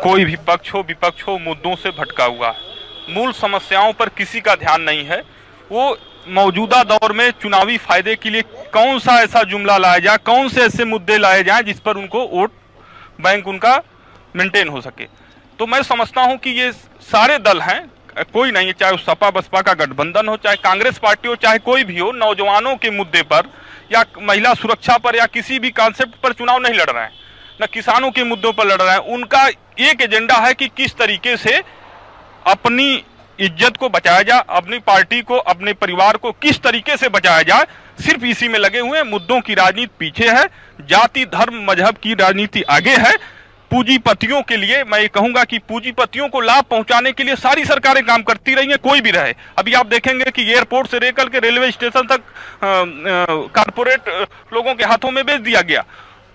कोई भी पक्ष हो विपक्ष हो मुद्दों से भटका हुआ है। मूल समस्याओं पर किसी का ध्यान नहीं है। वो मौजूदा दौर में चुनावी फायदे के लिए कौन सा ऐसा जुमला लाया जाए, कौन से ऐसे मुद्दे लाए जाएं जिस पर उनको वोट बैंक उनका मेंटेन हो सके। तो मैं समझता हूं कि ये सारे दल हैं, कोई नहीं है, चाहे सपा बसपा का गठबंधन हो, चाहे कांग्रेस पार्टी हो, चाहे कोई भी हो, नौजवानों के मुद्दे पर या महिला सुरक्षा पर या किसी भी कॉन्सेप्ट पर चुनाव नहीं लड़ रहे हैं, न किसानों के मुद्दों पर लड़ रहे हैं। उनका एक एजेंडा है कि किस तरीके से अपनी इज्जत को बचाया जाए, अपनी पार्टी को, अपने परिवार को किस तरीके से बचाया जाए, सिर्फ इसी में लगे हुए हैं। मुद्दों की राजनीति पीछे है, जाति धर्म मजहब की राजनीति आगे है। पूंजीपतियों के लिए मैं ये कहूंगा कि पूंजीपतियों को लाभ पहुंचाने के लिए सारी सरकारें काम करती रही हैं, कोई भी रहे। अभी आप देखेंगे कि एयरपोर्ट से लेकर के रेलवे स्टेशन तक कारपोरेट लोगों के हाथों में बेच दिया गया।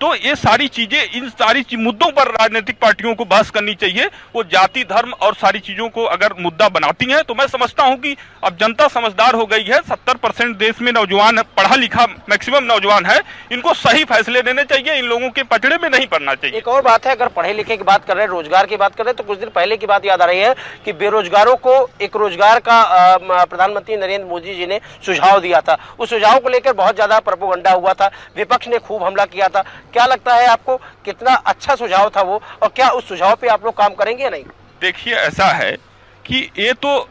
तो ये सारी चीजें, इन सारी मुद्दों पर राजनीतिक पार्टियों को बहस करनी चाहिए। वो जाति धर्म और सारी चीजों को अगर मुद्दा बनाती हैं तो मैं समझता हूं कि अब जनता समझदार हो गई है। 70% देश में नौजवान, पढ़ा लिखा मैक्सिमम नौजवान है। इनको सही फैसले लेने चाहिए, इन लोगों के पचड़े में नहीं पड़ना चाहिए। एक और बात है, अगर पढ़े लिखे की बात कर रहे हैं, रोजगार की बात कर रहे हैं, तो कुछ दिन पहले की बात याद आ रही है कि बेरोजगारों को एक रोजगार का प्रधानमंत्री नरेंद्र मोदी जी ने सुझाव दिया था। उस सुझाव को लेकर बहुत ज्यादा प्रोपेगेंडा हुआ था, विपक्ष ने खूब हमला किया था। क्या लगता है आपको, कितना अच्छा सुझाव था वो, और क्या उस सुझाव पे आप लोग काम करेंगे या नहीं? देखिए, ऐसा है कि ये तो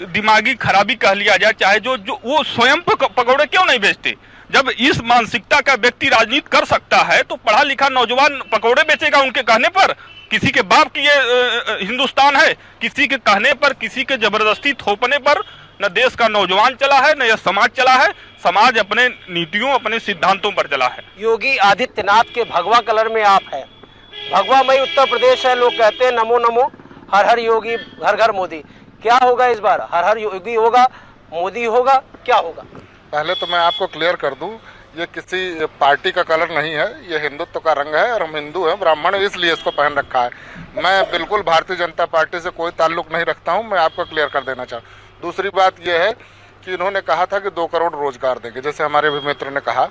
दिमागी खराबी कह लिया जाए, चाहे जो वो स्वयं पकौड़े क्यों नहीं बेचते। जब इस मानसिकता का व्यक्ति राजनीति कर सकता है तो पढ़ा लिखा नौजवान पकौड़े बेचेगा उनके कहने पर? किसी के बाप की ये हिंदुस्तान है? किसी के कहने पर, किसी के जबरदस्ती थोपने पर न देश का नौजवान चला है, न यह समाज चला है। समाज अपने नीतियों, अपने सिद्धांतों पर चला है। योगी आदित्यनाथ के भगवा कलर में आप है, भगवामयी उत्तर प्रदेश है। लोग कहते हैं नमो नमो, हर हर योगी, घर घर मोदी। क्या होगा इस बार? हर हर योगी होगा, मोदी होगा, क्या होगा? पहले तो मैं आपको क्लियर कर दूं, ये किसी पार्टी का कलर नहीं है, ये हिंदुत्व का रंग है और हम हिंदू हैं, ब्राह्मण है, इसलिए इसको पहन रखा है। मैं बिल्कुल भारतीय जनता पार्टी से कोई ताल्लुक नहीं रखता हूं, मैं आपको क्लियर कर देना चाहूँ। दूसरी बात यह है कि इन्होंने कहा था कि 2 करोड़ रोजगार देंगे, जैसे हमारे भी मित्र ने कहा।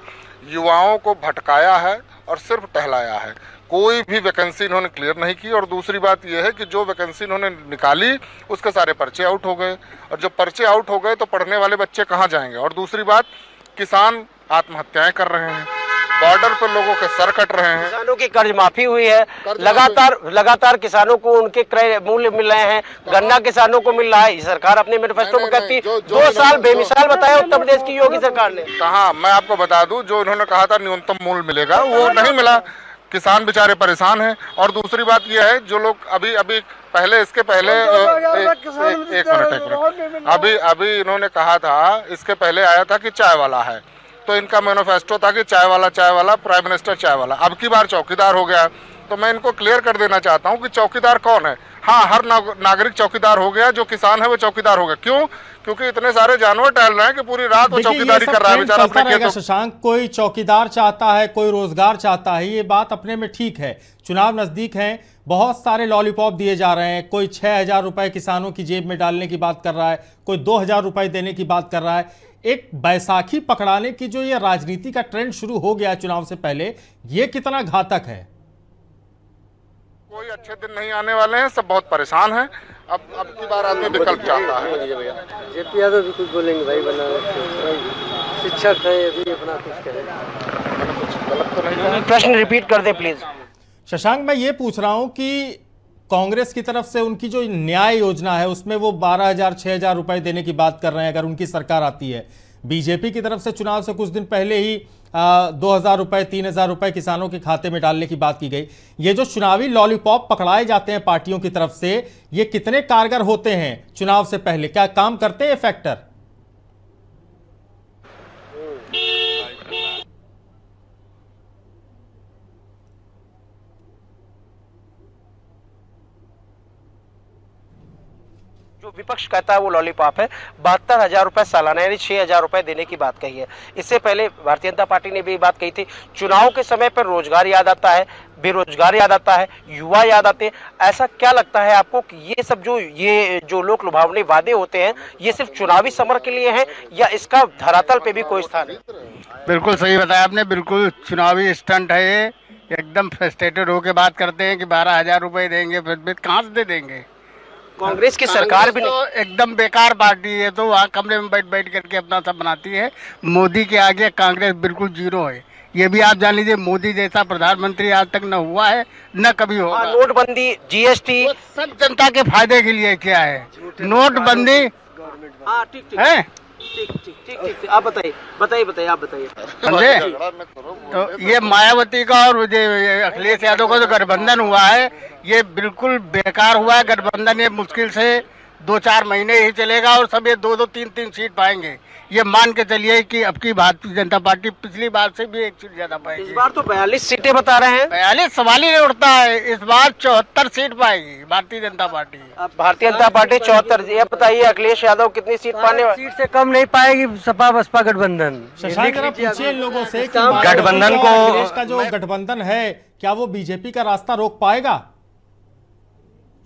युवाओं को भटकाया है और सिर्फ टहलाया है, कोई भी वैकेंसी इन्होंने क्लियर नहीं की। और दूसरी बात यह है कि जो वैकेंसी इन्होंने निकाली उसके सारे पर्चे आउट हो गए, और जब पर्चे आउट हो गए तो पढ़ने वाले बच्चे कहाँ जाएंगे? और दूसरी बात, किसान आत्महत्याएं कर रहे हैं, बॉर्डर पर लोगों के सर कट रहे हैं, किसानों की कर्ज माफी हुई है, लगातार किसानों को उनके क्रय मूल्य मिल रहे हैं, गन्ना किसानों को मिल रहा है। सरकार अपने मैनिफेस्टो में कहती 2 साल बेमिसाल बताया उत्तर प्रदेश की योगी सरकार ने। कहा, मैं आपको बता दूं, जो इन्होंने कहा था न्यूनतम मूल्य मिलेगा वो नहीं मिला, किसान बेचारे परेशान हैं। और दूसरी बात यह है, जो लोग अभी पहले, इसके पहले एक मिनट, अभी इन्होंने कहा था, इसके पहले आया था कि चाय वाला है, तो इनका मैनिफेस्टो था कि चाय वाला, प्राइम मिनिस्टर चाय वाला। अब की बार चौकीदार हो गया। तो मैं इनको क्लियर कर देना चाहता हूं कि चौकीदार कौन है। हाँ, हर नागरिक चौकीदार हो गया, जो किसान है वो चौकीदार हो गया। क्यों? क्योंकि इतने सारे जानवर टहल रहे हैं कि पूरी रात वो चौकीदारी कर रहा है बेचारा अपने खेतों। शशांक, कोई चौकीदार चाहता है, कोई रोजगार चाहता है, ये बात अपने में ठीक है। चुनाव नजदीक हैं, बहुत सारे लॉलीपॉप दिए जा रहे हैं। कोई 6,000 रुपए किसानों की जेब में डालने की बात कर रहा है, कोई 2,000 रुपए देने की बात कर रहा है। एक बैसाखी पकड़ाने की जो ये राजनीति का ट्रेंड शुरू हो गया चुनाव से पहले, ये कितना घातक है? कोई अच्छे दिन नहीं आने वाले हैं, सब बहुत परेशान हैं। अब की बार आदमी विकल्प चाहता है। जेपी यादव भी कुछ बोलेंगे भाई, बना शिक्षक है अभी अपना कुछ करें, गलत तो नहीं। प्रश्न रिपीट कर दे प्लीज। शशांक, मैं ये पूछ रहा हूं कि कांग्रेस की तरफ से उनकी जो न्याय योजना है उसमें वो 12,000 6,000 रुपए देने की बात कर रहे हैं अगर उनकी सरकार आती है। बीजेपी की तरफ से चुनाव से कुछ दिन पहले ही 2,000 रुपए 3,000 रुपए किसानों के खाते में डालने की बात की गई। ये जो चुनावी लॉलीपॉप पकड़ाए जाते हैं पार्टियों की तरफ से, ये कितने कारगर होते हैं चुनाव से पहले? क्या काम करते हैं फैक्टर? जो विपक्ष कहता है वो लॉलीपॉप है। 72,000 रुपए सालाना यानी 6,000 रुपए देने की बात कही है। इससे पहले भारतीय जनता पार्टी ने भी बात कही थी। चुनाव के समय पर रोजगार याद आता है, बेरोजगार याद आता है, युवा याद आते हैं। ऐसा क्या लगता है आपको कि ये सब जो लोक लुभावनी वादे होते हैं, ये सिर्फ चुनावी समर के लिए हैं या इसका धरातल पे भी कोई स्थान है? बिल्कुल सही बताया आपने, बिल्कुल चुनावी स्टंट है ये। एकदम फ्रस्ट्रेटेड होकर बात करते हैं कि 12,000 रुपए देंगे, फिर कहाँ से दे देंगे? कांग्रेस की सरकार भी तो एकदम बेकार पार्टी है, तो वहाँ कमरे में बैठ करके अपना सब बनाती है। मोदी के आगे कांग्रेस बिल्कुल जीरो है। ये भी आप जान लीजिए, मोदी जैसा प्रधानमंत्री आज तक न हुआ है न कभी होगा। नोटबंदी, जीएसटी, सब जनता के फायदे के लिए क्या है। नोटबंदी है, ठीक। आप बताइए आप बताइए। तो ये मायावती का और अखिलेश यादव का जो गठबंधन हुआ है, ये बिल्कुल बेकार हुआ है गठबंधन। ये मुश्किल से 2-4 महीने ही चलेगा और सब ये 2-2, 3-3 सीट पाएंगे। ये मान के चलिए कि अब की भारतीय जनता पार्टी पिछली बार से भी 1 सीट ज्यादा पाएगी। इस बार तो 42 सीटें बता रहे हैं। 42 सवाल ही नहीं उठता है। इस बार 74 सीट पाएगी भारतीय जनता पार्टी। अब भारतीय जनता पार्टी 74। ये बताइए अखिलेश यादव कितनी सीट पाने वाले? सीट से कम नहीं पाएगी सपा बसपा गठबंधन। शशांक, जरा पूछिए लोगों से कि गठबंधन को, अखिलेश का जो गठबंधन है, क्या वो बीजेपी का रास्ता रोक पाएगा?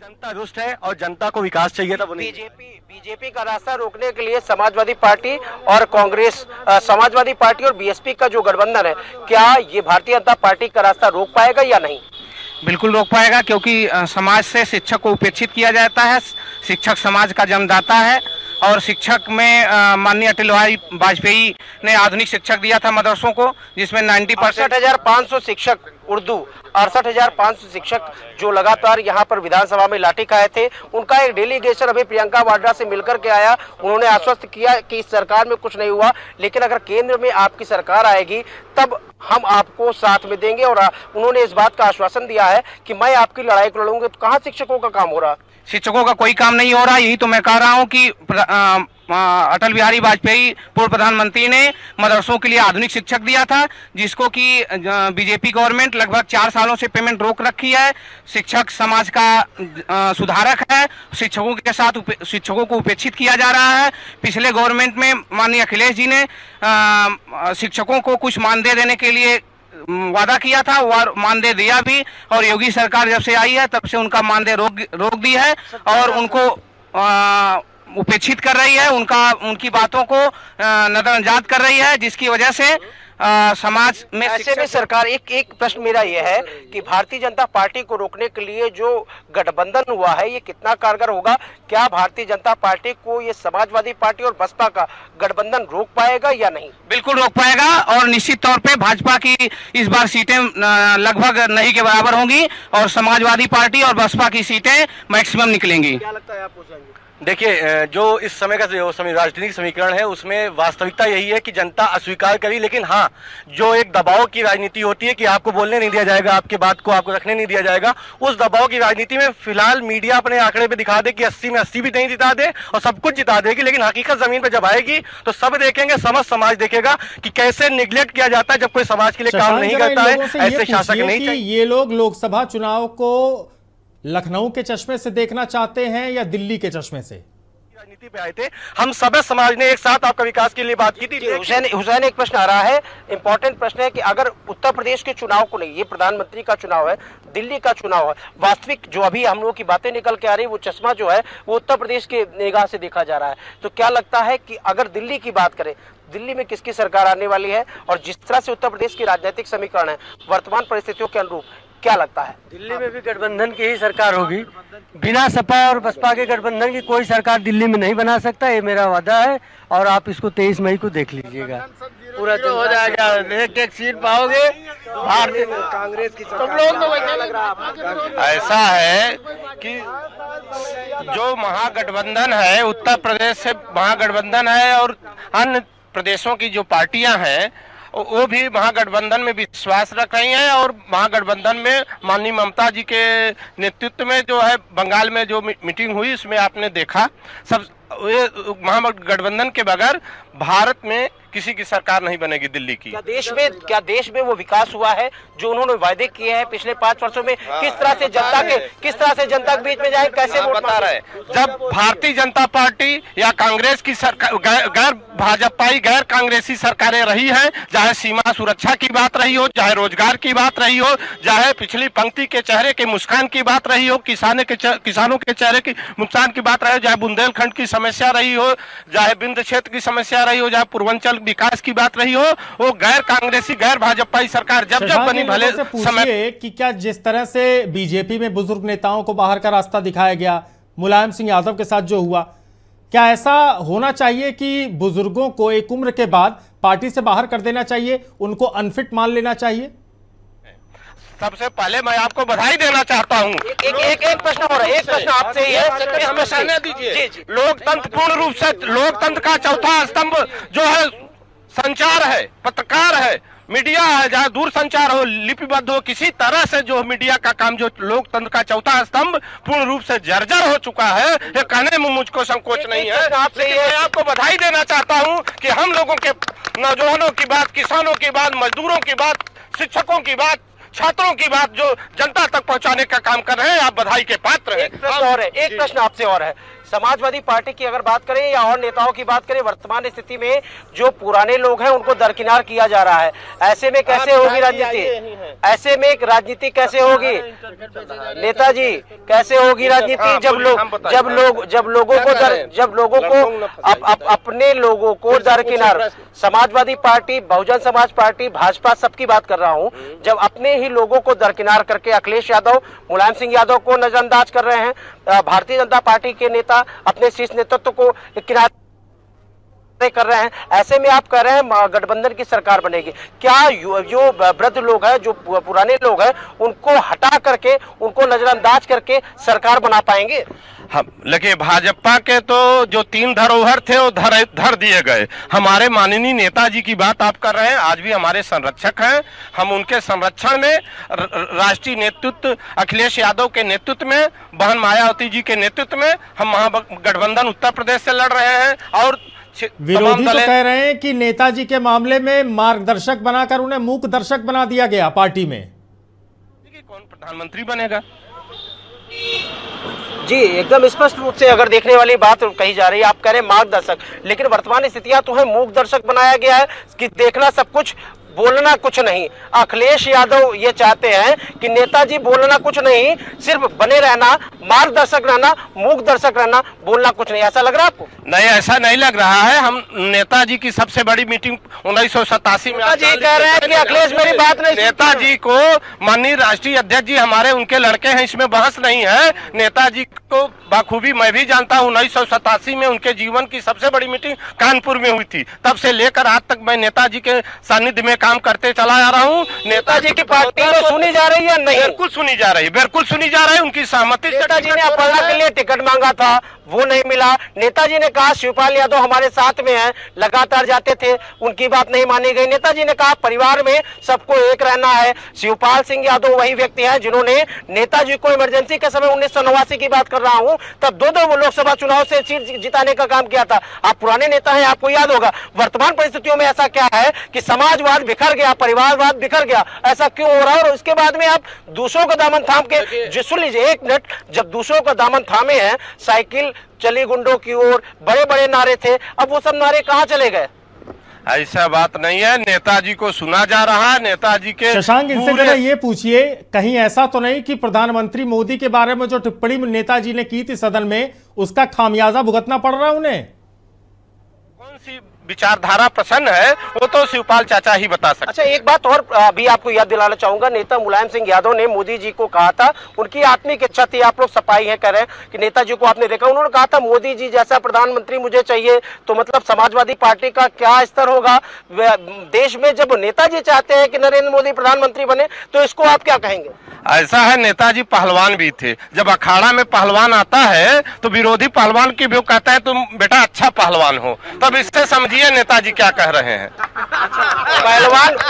जनता रुष्ट है और जनता को विकास चाहिए था। बीजेपी का रास्ता रोकने के लिए समाजवादी पार्टी और कांग्रेस, समाजवादी पार्टी और बीएसपी का जो गठबंधन है, क्या ये भारतीय जनता पार्टी का रास्ता रोक पाएगा या नहीं? बिल्कुल रोक पाएगा, क्योंकि समाज से शिक्षक को उपेक्षित किया जाता है। शिक्षक समाज का जन्मदाता है और शिक्षक में माननीय अटल बिहारी वाजपेयी ने आधुनिक शिक्षक दिया था मदरसों को, जिसमें 90% 68,500 शिक्षक उर्दू, 68,500 शिक्षक जो लगातार यहाँ पर विधानसभा में लाठी खाए थे, उनका एक डेलीगेशन अभी प्रियंका वाड्रा से मिलकर के आया। उन्होंने आश्वस्त किया कि इस सरकार में कुछ नहीं हुआ, लेकिन अगर केंद्र में आपकी सरकार आएगी तब हम आपको साथ में देंगे। और उन्होंने इस बात का आश्वासन दिया है कि मैं आपकी लड़ाई को लड़ूंगी। तो कहाँ शिक्षकों का काम हो रहा? शिक्षकों का कोई काम नहीं हो रहा। यही तो मैं कह रहा हूं कि अटल बिहारी वाजपेयी पूर्व प्रधानमंत्री ने मदरसों के लिए आधुनिक शिक्षक दिया था, जिसको कि बीजेपी गवर्नमेंट लगभग 4 सालों से पेमेंट रोक रखी है। शिक्षक समाज का सुधारक है, शिक्षकों के साथ शिक्षकों को उपेक्षित किया जा रहा है। पिछले गवर्नमेंट में माननीय अखिलेश जी ने शिक्षकों को कुछ मानदेय देने के लिए वादा किया था, और मानदेय दिया भी, और योगी सरकार जब से आई है तब से उनका मानदेय रोक दी है और उनको उपेक्षित कर रही है, उनकी बातों को नजरअंदाज कर रही है, जिसकी वजह से समाज में ऐसे में सरकार एक प्रश्न मेरा यह है कि भारतीय जनता पार्टी को रोकने के लिए जो गठबंधन हुआ है ये कितना कारगर होगा? क्या भारतीय जनता पार्टी को ये समाजवादी पार्टी और बसपा का गठबंधन रोक पाएगा या नहीं? बिल्कुल रोक पाएगा, और निश्चित तौर पे भाजपा की इस बार सीटें लगभग नहीं के बराबर होंगी और समाजवादी पार्टी और बसपा की सीटें मैक्सिमम निकलेंगी। क्या लगता है, आप पूछेंगे? देखिए, जो इस समय का जो राजनीतिक समीकरण है उसमें वास्तविकता यही है कि जनता अस्वीकार करी, लेकिन हाँ, जो एक दबाव की राजनीति होती है कि आपको बोलने नहीं दिया जाएगा, आपके बात को आपको रखने नहीं दिया जाएगा, उस दबाव की राजनीति में फिलहाल मीडिया अपने आंकड़े पे दिखा दे कि 80 में 80 भी नहीं जिता दे और सब कुछ जिता देगी, लेकिन हकीकत जमीन पे जब आएगी तो सब देखेंगे, समाज देखेगा कि कैसे निगलेक्ट किया जाता है जब कोई समाज के लिए काम नहीं करता है। ऐसे शासक नहीं चाहिए। ये लोग लोकसभा चुनाव को लखनऊ के चश्मे से देखना चाहते हैं या दिल्ली के चश्मे से? राजनीति पे आए थे, हम सभ्य समाज ने एक साथ आपका विकास के लिए बात की थी। हुसैन एक प्रश्न आ रहा है, इंपॉर्टेंट प्रश्न है कि अगर उत्तर प्रदेश के चुनाव को नहीं, ये प्रधानमंत्री का चुनाव है, दिल्ली का चुनाव है, वास्तविक जो अभी हम लोगों की बातें निकल के आ रही है वो चश्मा जो है वो उत्तर प्रदेश के निगाह से देखा जा रहा है, तो क्या लगता है कि अगर दिल्ली की बात करें, दिल्ली में किसकी सरकार आने वाली है और जिस तरह से उत्तर प्रदेश की राजनीतिक समीकरण है वर्तमान परिस्थितियों के अनुरूप, क्या लगता है? दिल्ली में भी गठबंधन की ही सरकार होगी, बिना सपा और बसपा के गठबंधन की कोई सरकार दिल्ली में नहीं बना सकता, ये मेरा वादा है और आप इसको 23 मई को देख लीजिएगा, पूरा हो जाएगा, एक सीट पाओगे भारतीय कांग्रेस की। तुम लोग तो वैसा लग रहा है, ऐसा है कि जो महागठबंधन है, उत्तर प्रदेश से महागठबंधन है और अन्य प्रदेशों की जो पार्टियां हैं वो भी महागठबंधन में विश्वास रख रही हैं और महागठबंधन में माननीय ममता जी के नेतृत्व में जो है बंगाल में जो मीटिंग हुई उसमें आपने देखा, सब महागठबंधन के बगैर भारत में किसी की सरकार नहीं बनेगी दिल्ली की। क्या देश में वो विकास हुआ है जो उन्होंने वायदे किए हैं पिछले 5 वर्षों में? किस तरह से जनता के बीच में जाए, कैसे बता रहे हैं? जब भारतीय जनता पार्टी या कांग्रेस की सरकार, गैर भाजपाई गैर कांग्रेसी सरकारें रही हैं, चाहे सीमा सुरक्षा की बात रही हो, चाहे रोजगार की बात रही हो, चाहे पिछली पंक्ति के चेहरे के मुस्कान की बात रही हो, किसानों के चेहरे की मुस्कान की बात रही हो, चाहे बुंदेलखंड की समस्या रही हो, चाहे विंध्य क्षेत्र की समस्या रही हो, चाहे पूर्वांचल विकास की बात रही हो, वो गैर कांग्रेसी गैर भाजपाई सरकार जब बनी भले समय कि क्या जिस तरह से बीजेपी में बुजुर्ग नेताओं को बाहर का रास्ता दिखाया गया, मुलायम सिंह यादव के साथ जो हुआ, क्या ऐसा होना चाहिए कि बुजुर्गों को एक उम्र के बाद पार्टी से बाहर कर देना चाहिए, उनको अनफिट मान लेना चाहिए? सबसे पहले मैं आपको बधाई देना चाहता हूँ। एक प्रश्न और एक प्रश्न आपसे ही है, दीजिए। लोकतंत्र पूर्ण रूप से, लोकतंत्र का चौथा स्तंभ जो है संचार है, पत्रकार है, मीडिया है, जहाँ दूर संचार हो, लिपिबद्ध हो, किसी तरह से जो मीडिया का काम, जो लोकतंत्र का चौथा स्तंभ पूर्ण रूप से जर्जर हो चुका है, ये कहने में मुझको संकोच नहीं है। मैं आपको बधाई देना चाहता हूँ कि हम लोगों के नौजवानों की बात, किसानों की बात, मजदूरों की बात, शिक्षकों की बात, छात्रों की बात जो जनता तक पहुंचाने का काम कर रहे हैं, आप बधाई के पात्र हैं। एक प्रश्न आपसे और है, समाजवादी पार्टी की अगर बात करें या और नेताओं की बात करें, वर्तमान स्थिति में जो पुराने लोग हैं उनको दरकिनार किया जा रहा है, ऐसे में कैसे होगी राजनीति? ऐसे में एक राजनीति कैसे होगी नेताजी, कैसे होगी राजनीति जब लोगों को अपने लोगों को दरकिनार, समाजवादी पार्टी, बहुजन समाज पार्टी, भाजपा, सबकी बात कर रहा हूं, जब अपने ही लोगों को दरकिनार करके अखिलेश यादव, मुलायम सिंह यादव को नजरअंदाज कर रहे हैं, भारतीय जनता पार्टी के नेता अपने शीर्ष नेतृत्व को किनारे कर रहे हैं, ऐसे में आप कह रहे हैं गठबंधन की सरकार बनेगी, क्या जो वृद्ध लोग हैं, जो पुराने लोग हैं, उनको हटा करके, उनको नजरअंदाज करके सरकार बना पाएंगे? हम लेकिन भाजपा के तो जो 3 धरोहर थे वो धर दिए गए। हमारे माननीय नेताजी की बात आप कर रहे हैं, आज भी हमारे संरक्षक हैं, हम उनके संरक्षण में राष्ट्रीय नेतृत्व अखिलेश यादव के नेतृत्व में, बहन मायावती जी के नेतृत्व में हम महागठबंधन उत्तर प्रदेश से लड़ रहे हैं। और विरोधी तो कह रहे हैं कि नेताजी के मामले में मार्गदर्शक बनाकर उन्हें मूक दर्शक बना दिया गया पार्टी में। कौन प्रधानमंत्री बनेगा? जी, एकदम स्पष्ट रूप से अगर देखने वाली बात कही जा रही है, आप कह रहे हैं मार्गदर्शक, लेकिन वर्तमान स्थितियां तो है मूक दर्शक बनाया गया है कि देखना सब कुछ, बोलना कुछ नहीं। अखिलेश यादव ये चाहते हैं कि नेताजी बोलना कुछ नहीं, सिर्फ बने रहना, मार्गदर्शक रहना, मूक दर्शक रहना, बोलना कुछ नहीं। ऐसा लग रहा है आपको? नहीं, ऐसा नहीं लग रहा है। हम नेताजी की सबसे बड़ी मीटिंग 1987 में कह रहे हैं कि अखिलेश मेरी बात नहीं, नेताजी को माननीय राष्ट्रीय अध्यक्ष जी हमारे उनके लड़के हैं, इसमें बहस नहीं है। नेताजी को बाखूबी मैं भी जानता हूँ, 1987 में उनके जीवन की सबसे बड़ी मीटिंग कानपुर में हुई थी। तब से लेकर आज तक मैं नेताजी के सानिध्य में काम करते चला आ रहा हूँ। नेताजी की पार्टी में सुनी जा रही है? नहीं, बिल्कुल सुनी जा रही, बिल्कुल सुनी जा रही है। उनकी सहमति से नेताजी ने अपर्णा के लिए टिकट मांगा था, वो नहीं मिला। नेताजी ने कहा शिवपाल यादव हमारे साथ में है, लगातार जाते थे, उनकी बात नहीं मानी गई। नेताजी ने कहा परिवार में सबको एक रहना है। शिवपाल सिंह यादव वही व्यक्ति है जिन्होंने नेताजी को इमरजेंसी के समय 1989 की बात कर रहा हूं, तब 2 लोकसभा चुनाव से सीट जिताने का काम किया था। आप पुराने नेता हैं, आपको याद होगा। वर्तमान परिस्थितियों में ऐसा क्या है कि समाजवाद बिखर गया, परिवारवाद बिखर गया, ऐसा क्यों हो रहा है? और उसके बाद में आप दूसरों का दामन थाम के, सुन लीजिए एक मिनट, जब दूसरों का दामन थामे हैं, साइकिल चली गुंडों की ओर, बड़े बड़े नारे थे, अब वो सब नारे कहां चले गए? ऐसा बात नहीं है, नेताजी को सुना जा रहा है, नेताजी के। शशांक, इनसे जरा ये पूछिए, कहीं ऐसा तो नहीं कि प्रधानमंत्री मोदी के बारे में जो टिप्पणी नेताजी ने की थी सदन में, उसका खामियाजा भुगतना पड़ रहा है उन्हें? कौन सी विचारधारा प्रसन्न है वो तो शिवपाल चाचा ही बता सकते। अच्छा, एक बात और अभी आपको याद दिलाना चाहूंगा, नेता मुलायम सिंह यादव ने मोदी जी को कहा था, उनकी आत्मिक इच्छा थी, आप लोग सफाई है कह रहे हैं कि नेताजी को आपने देखा, उन्होंने कहा था मोदी जी जैसा प्रधानमंत्री मुझे चाहिए। तो मतलब समाजवादी पार्टी का क्या स्तर होगा देश में जब नेताजी चाहते हैं कि नरेंद्र मोदी प्रधानमंत्री बने, तो इसको आप क्या कहेंगे? ऐसा है, नेताजी पहलवान भी थे। जब अखाड़ा में पहलवान आता है तो विरोधी पहलवान की भी कहता है तुम बेटा अच्छा पहलवान हो। तब इससे समझिए नेताजी क्या कह रहे हैं।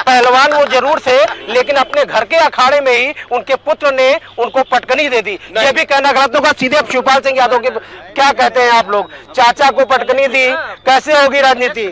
पहलवान वो जरूर थे, लेकिन अपने घर के अखाड़े में ही उनके पुत्र ने उनको पटकनी दे दी। ये भी कहना गलत होगा। सीधे अब शिवपाल सिंह यादव के क्या कहते हैं आप लोग? चाचा को पटकनी दी, कैसे होगी राजनीति?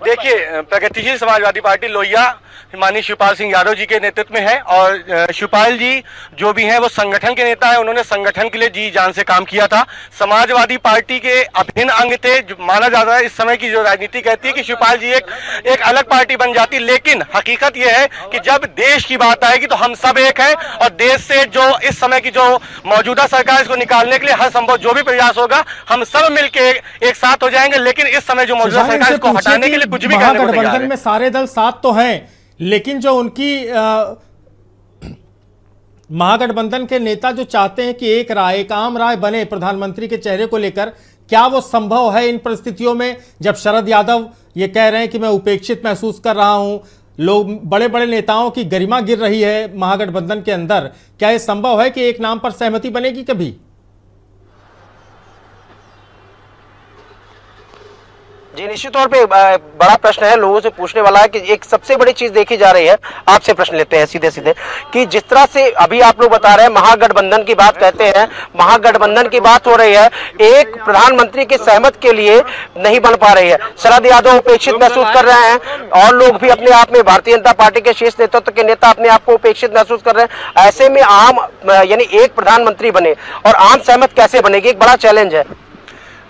देखिए प्रगतिशील समाजवादी पार्टी लोहिया माननीय शिवपाल सिंह यादव जी के नेतृत्व में है, और शिवपाल जी जो भी हैं वो संगठन के नेता हैं। उन्होंने संगठन के लिए जी जान से काम किया था। समाजवादी पार्टी के अभिन्न अंग थे। माना जाता है इस समय की जो राजनीति कहती है कि शिवपाल जी एक अलग पार्टी बन जाती, लेकिन हकीकत यह है कि जब देश की बात आएगी तो हम सब एक हैं, और देश से जो इस समय की जो मौजूदा सरकार इसको निकालने के लिए हर संभव जो भी प्रयास होगा, हम सब मिलकर एक साथ हो जाएंगे। लेकिन इस समय जो मौजूदा सरकार इसको हटाने के लिए कुछ भी करने को तैयार है। में सारे दल साथ तो हैं, लेकिन जो उनकी महागठबंधन के नेता जो चाहते हैं कि एक आम राय बने प्रधानमंत्री के चेहरे को लेकर, क्या वो संभव है इन परिस्थितियों में जब शरद यादव ये कह रहे हैं कि मैं उपेक्षित महसूस कर रहा हूं, लोग बड़े बड़े नेताओं की गरिमा गिर रही है महागठबंधन के अंदर, क्या ये संभव है कि एक नाम पर सहमति बनेगी कभी? जी निश्चित तौर पे बड़ा प्रश्न है, लोगों से पूछने वाला है कि एक सबसे बड़ी चीज देखी जा रही है। आपसे प्रश्न लेते हैं सीधे सीधे कि जिस तरह से अभी आप लोग बता रहे हैं महागठबंधन की बात कहते हैं, महागठबंधन की बात हो रही है, एक प्रधानमंत्री की सहमत के लिए नहीं बन पा रही है। शरद यादव उपेक्षित महसूस कर रहे हैं और लोग भी अपने आप में, भारतीय जनता पार्टी के शीर्ष नेतृत्व के नेता अपने आप को उपेक्षित महसूस कर रहे हैं। ऐसे में आम यानी एक प्रधानमंत्री बने और आम सहमत कैसे बनेगी, एक बड़ा चैलेंज है।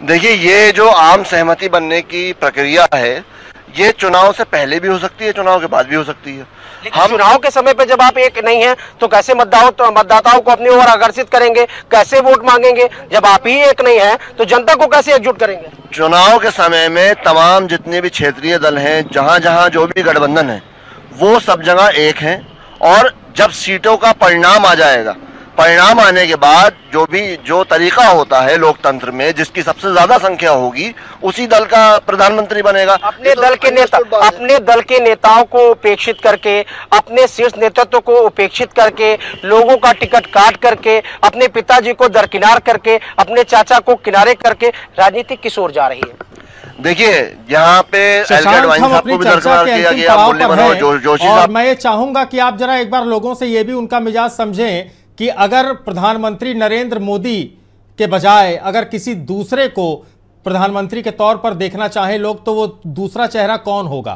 देखिए, ये जो आम सहमति बनने की प्रक्रिया है, ये चुनाव से पहले भी हो सकती है, चुनाव के बाद भी हो सकती है। हम चुनाव के समय पे जब आप एक नहीं है तो कैसे मतदाताओं को अपनी ओर आकर्षित करेंगे, कैसे वोट मांगेंगे? जब आप ही एक नहीं है तो जनता को कैसे एकजुट करेंगे? चुनाव के समय में तमाम जितने भी क्षेत्रीय दल हैं, जहां जहां जो भी गठबंधन है, वो सब जगह एक हैं, और जब सीटों का परिणाम आ जाएगा, परिणाम आने के बाद जो तरीका होता है लोकतंत्र में, जिसकी सबसे ज्यादा संख्या होगी उसी दल का प्रधानमंत्री बनेगा। अपने दल के नेताओं को उपेक्षित करके, अपने शीर्ष नेतृत्व को उपेक्षित करके, लोगों का टिकट काट करके, अपने पिताजी को दरकिनार करके, अपने चाचा को किनारे करके राजनीति किस ओर जा रही है? देखिए, यहाँ पे और मैं ये चाहूंगा कि आप जरा एक बार लोगों से ये भी उनका मिजाज समझें कि अगर प्रधानमंत्री नरेंद्र मोदी के बजाय अगर किसी दूसरे को प्रधानमंत्री के तौर पर देखना चाहे लोग, तो वो दूसरा चेहरा कौन होगा?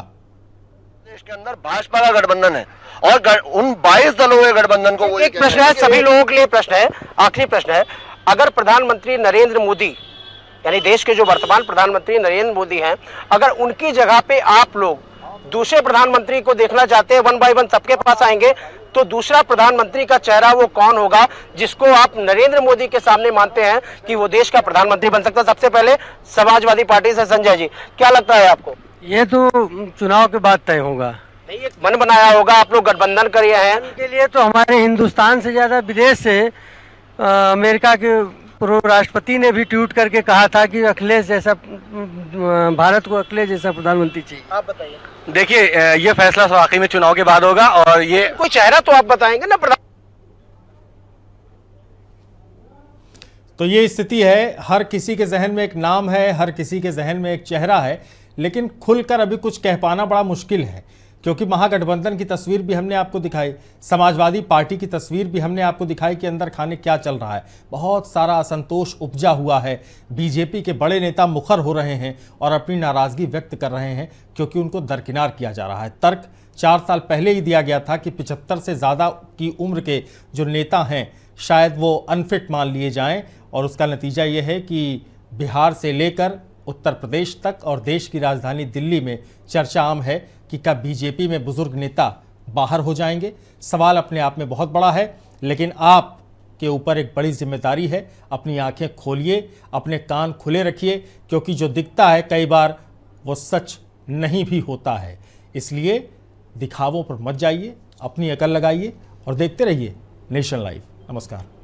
देश के अंदर भाजपा का गठबंधन है और उन 22 दलों के गठबंधन को एक प्रश्न है, सभी लोगों के लिए प्रश्न है, आखिरी प्रश्न है, अगर प्रधानमंत्री नरेंद्र मोदी यानी देश के जो वर्तमान प्रधानमंत्री नरेंद्र मोदी हैं, अगर उनकी जगह पे आप लोग दूसरे प्रधानमंत्री को देखना चाहते हैं, 1 बाय 1 सबके पास आएंगे, तो दूसरा प्रधानमंत्री का चेहरा वो कौन होगा जिसको आप नरेंद्र मोदी के सामने मानते हैं कि वो देश का प्रधानमंत्री बन सकता है? सबसे पहले समाजवादी पार्टी से संजय जी, क्या लगता है आपको? ये तो चुनाव के बाद तय होगा। नहीं, एक मन बनाया होगा, आप लोग गठबंधन कर रहे हैं। के लिए तो हमारे हिंदुस्तान से ज्यादा विदेश से अमेरिका के पूर्व राष्ट्रपति ने भी ट्वीट करके कहा था कि अखिलेश जैसा, भारत को अखिलेश जैसा प्रधानमंत्री चाहिए। आप बताइए। देखिए, ये फैसला वाकई में चुनाव के बाद होगा, और ये कोई चेहरा तो आप बताएंगे ना प्रधान। तो ये स्थिति है, हर किसी के जहन में एक नाम है, हर किसी के जहन में एक चेहरा है, लेकिन खुलकर अभी कुछ कह पाना बड़ा मुश्किल है, क्योंकि महागठबंधन की तस्वीर भी हमने आपको दिखाई, समाजवादी पार्टी की तस्वीर भी हमने आपको दिखाई कि अंदर खाने क्या चल रहा है। बहुत सारा असंतोष उपजा हुआ है। बीजेपी के बड़े नेता मुखर हो रहे हैं और अपनी नाराजगी व्यक्त कर रहे हैं क्योंकि उनको दरकिनार किया जा रहा है। तर्क 4 साल पहले ही दिया गया था कि 75 से ज़्यादा की उम्र के जो नेता हैं शायद वो अनफिट मान लिए जाएं, और उसका नतीजा ये है कि बिहार से लेकर उत्तर प्रदेश तक और देश की राजधानी दिल्ली में चर्चा आम है कि क्या बीजेपी में बुजुर्ग नेता बाहर हो जाएंगे। सवाल अपने आप में बहुत बड़ा है, लेकिन आप के ऊपर एक बड़ी जिम्मेदारी है। अपनी आंखें खोलिए, अपने कान खुले रखिए, क्योंकि जो दिखता है कई बार वो सच नहीं भी होता है। इसलिए दिखावों पर मत जाइए, अपनी अकल लगाइए और देखते रहिए नेशन लाइव। नमस्कार।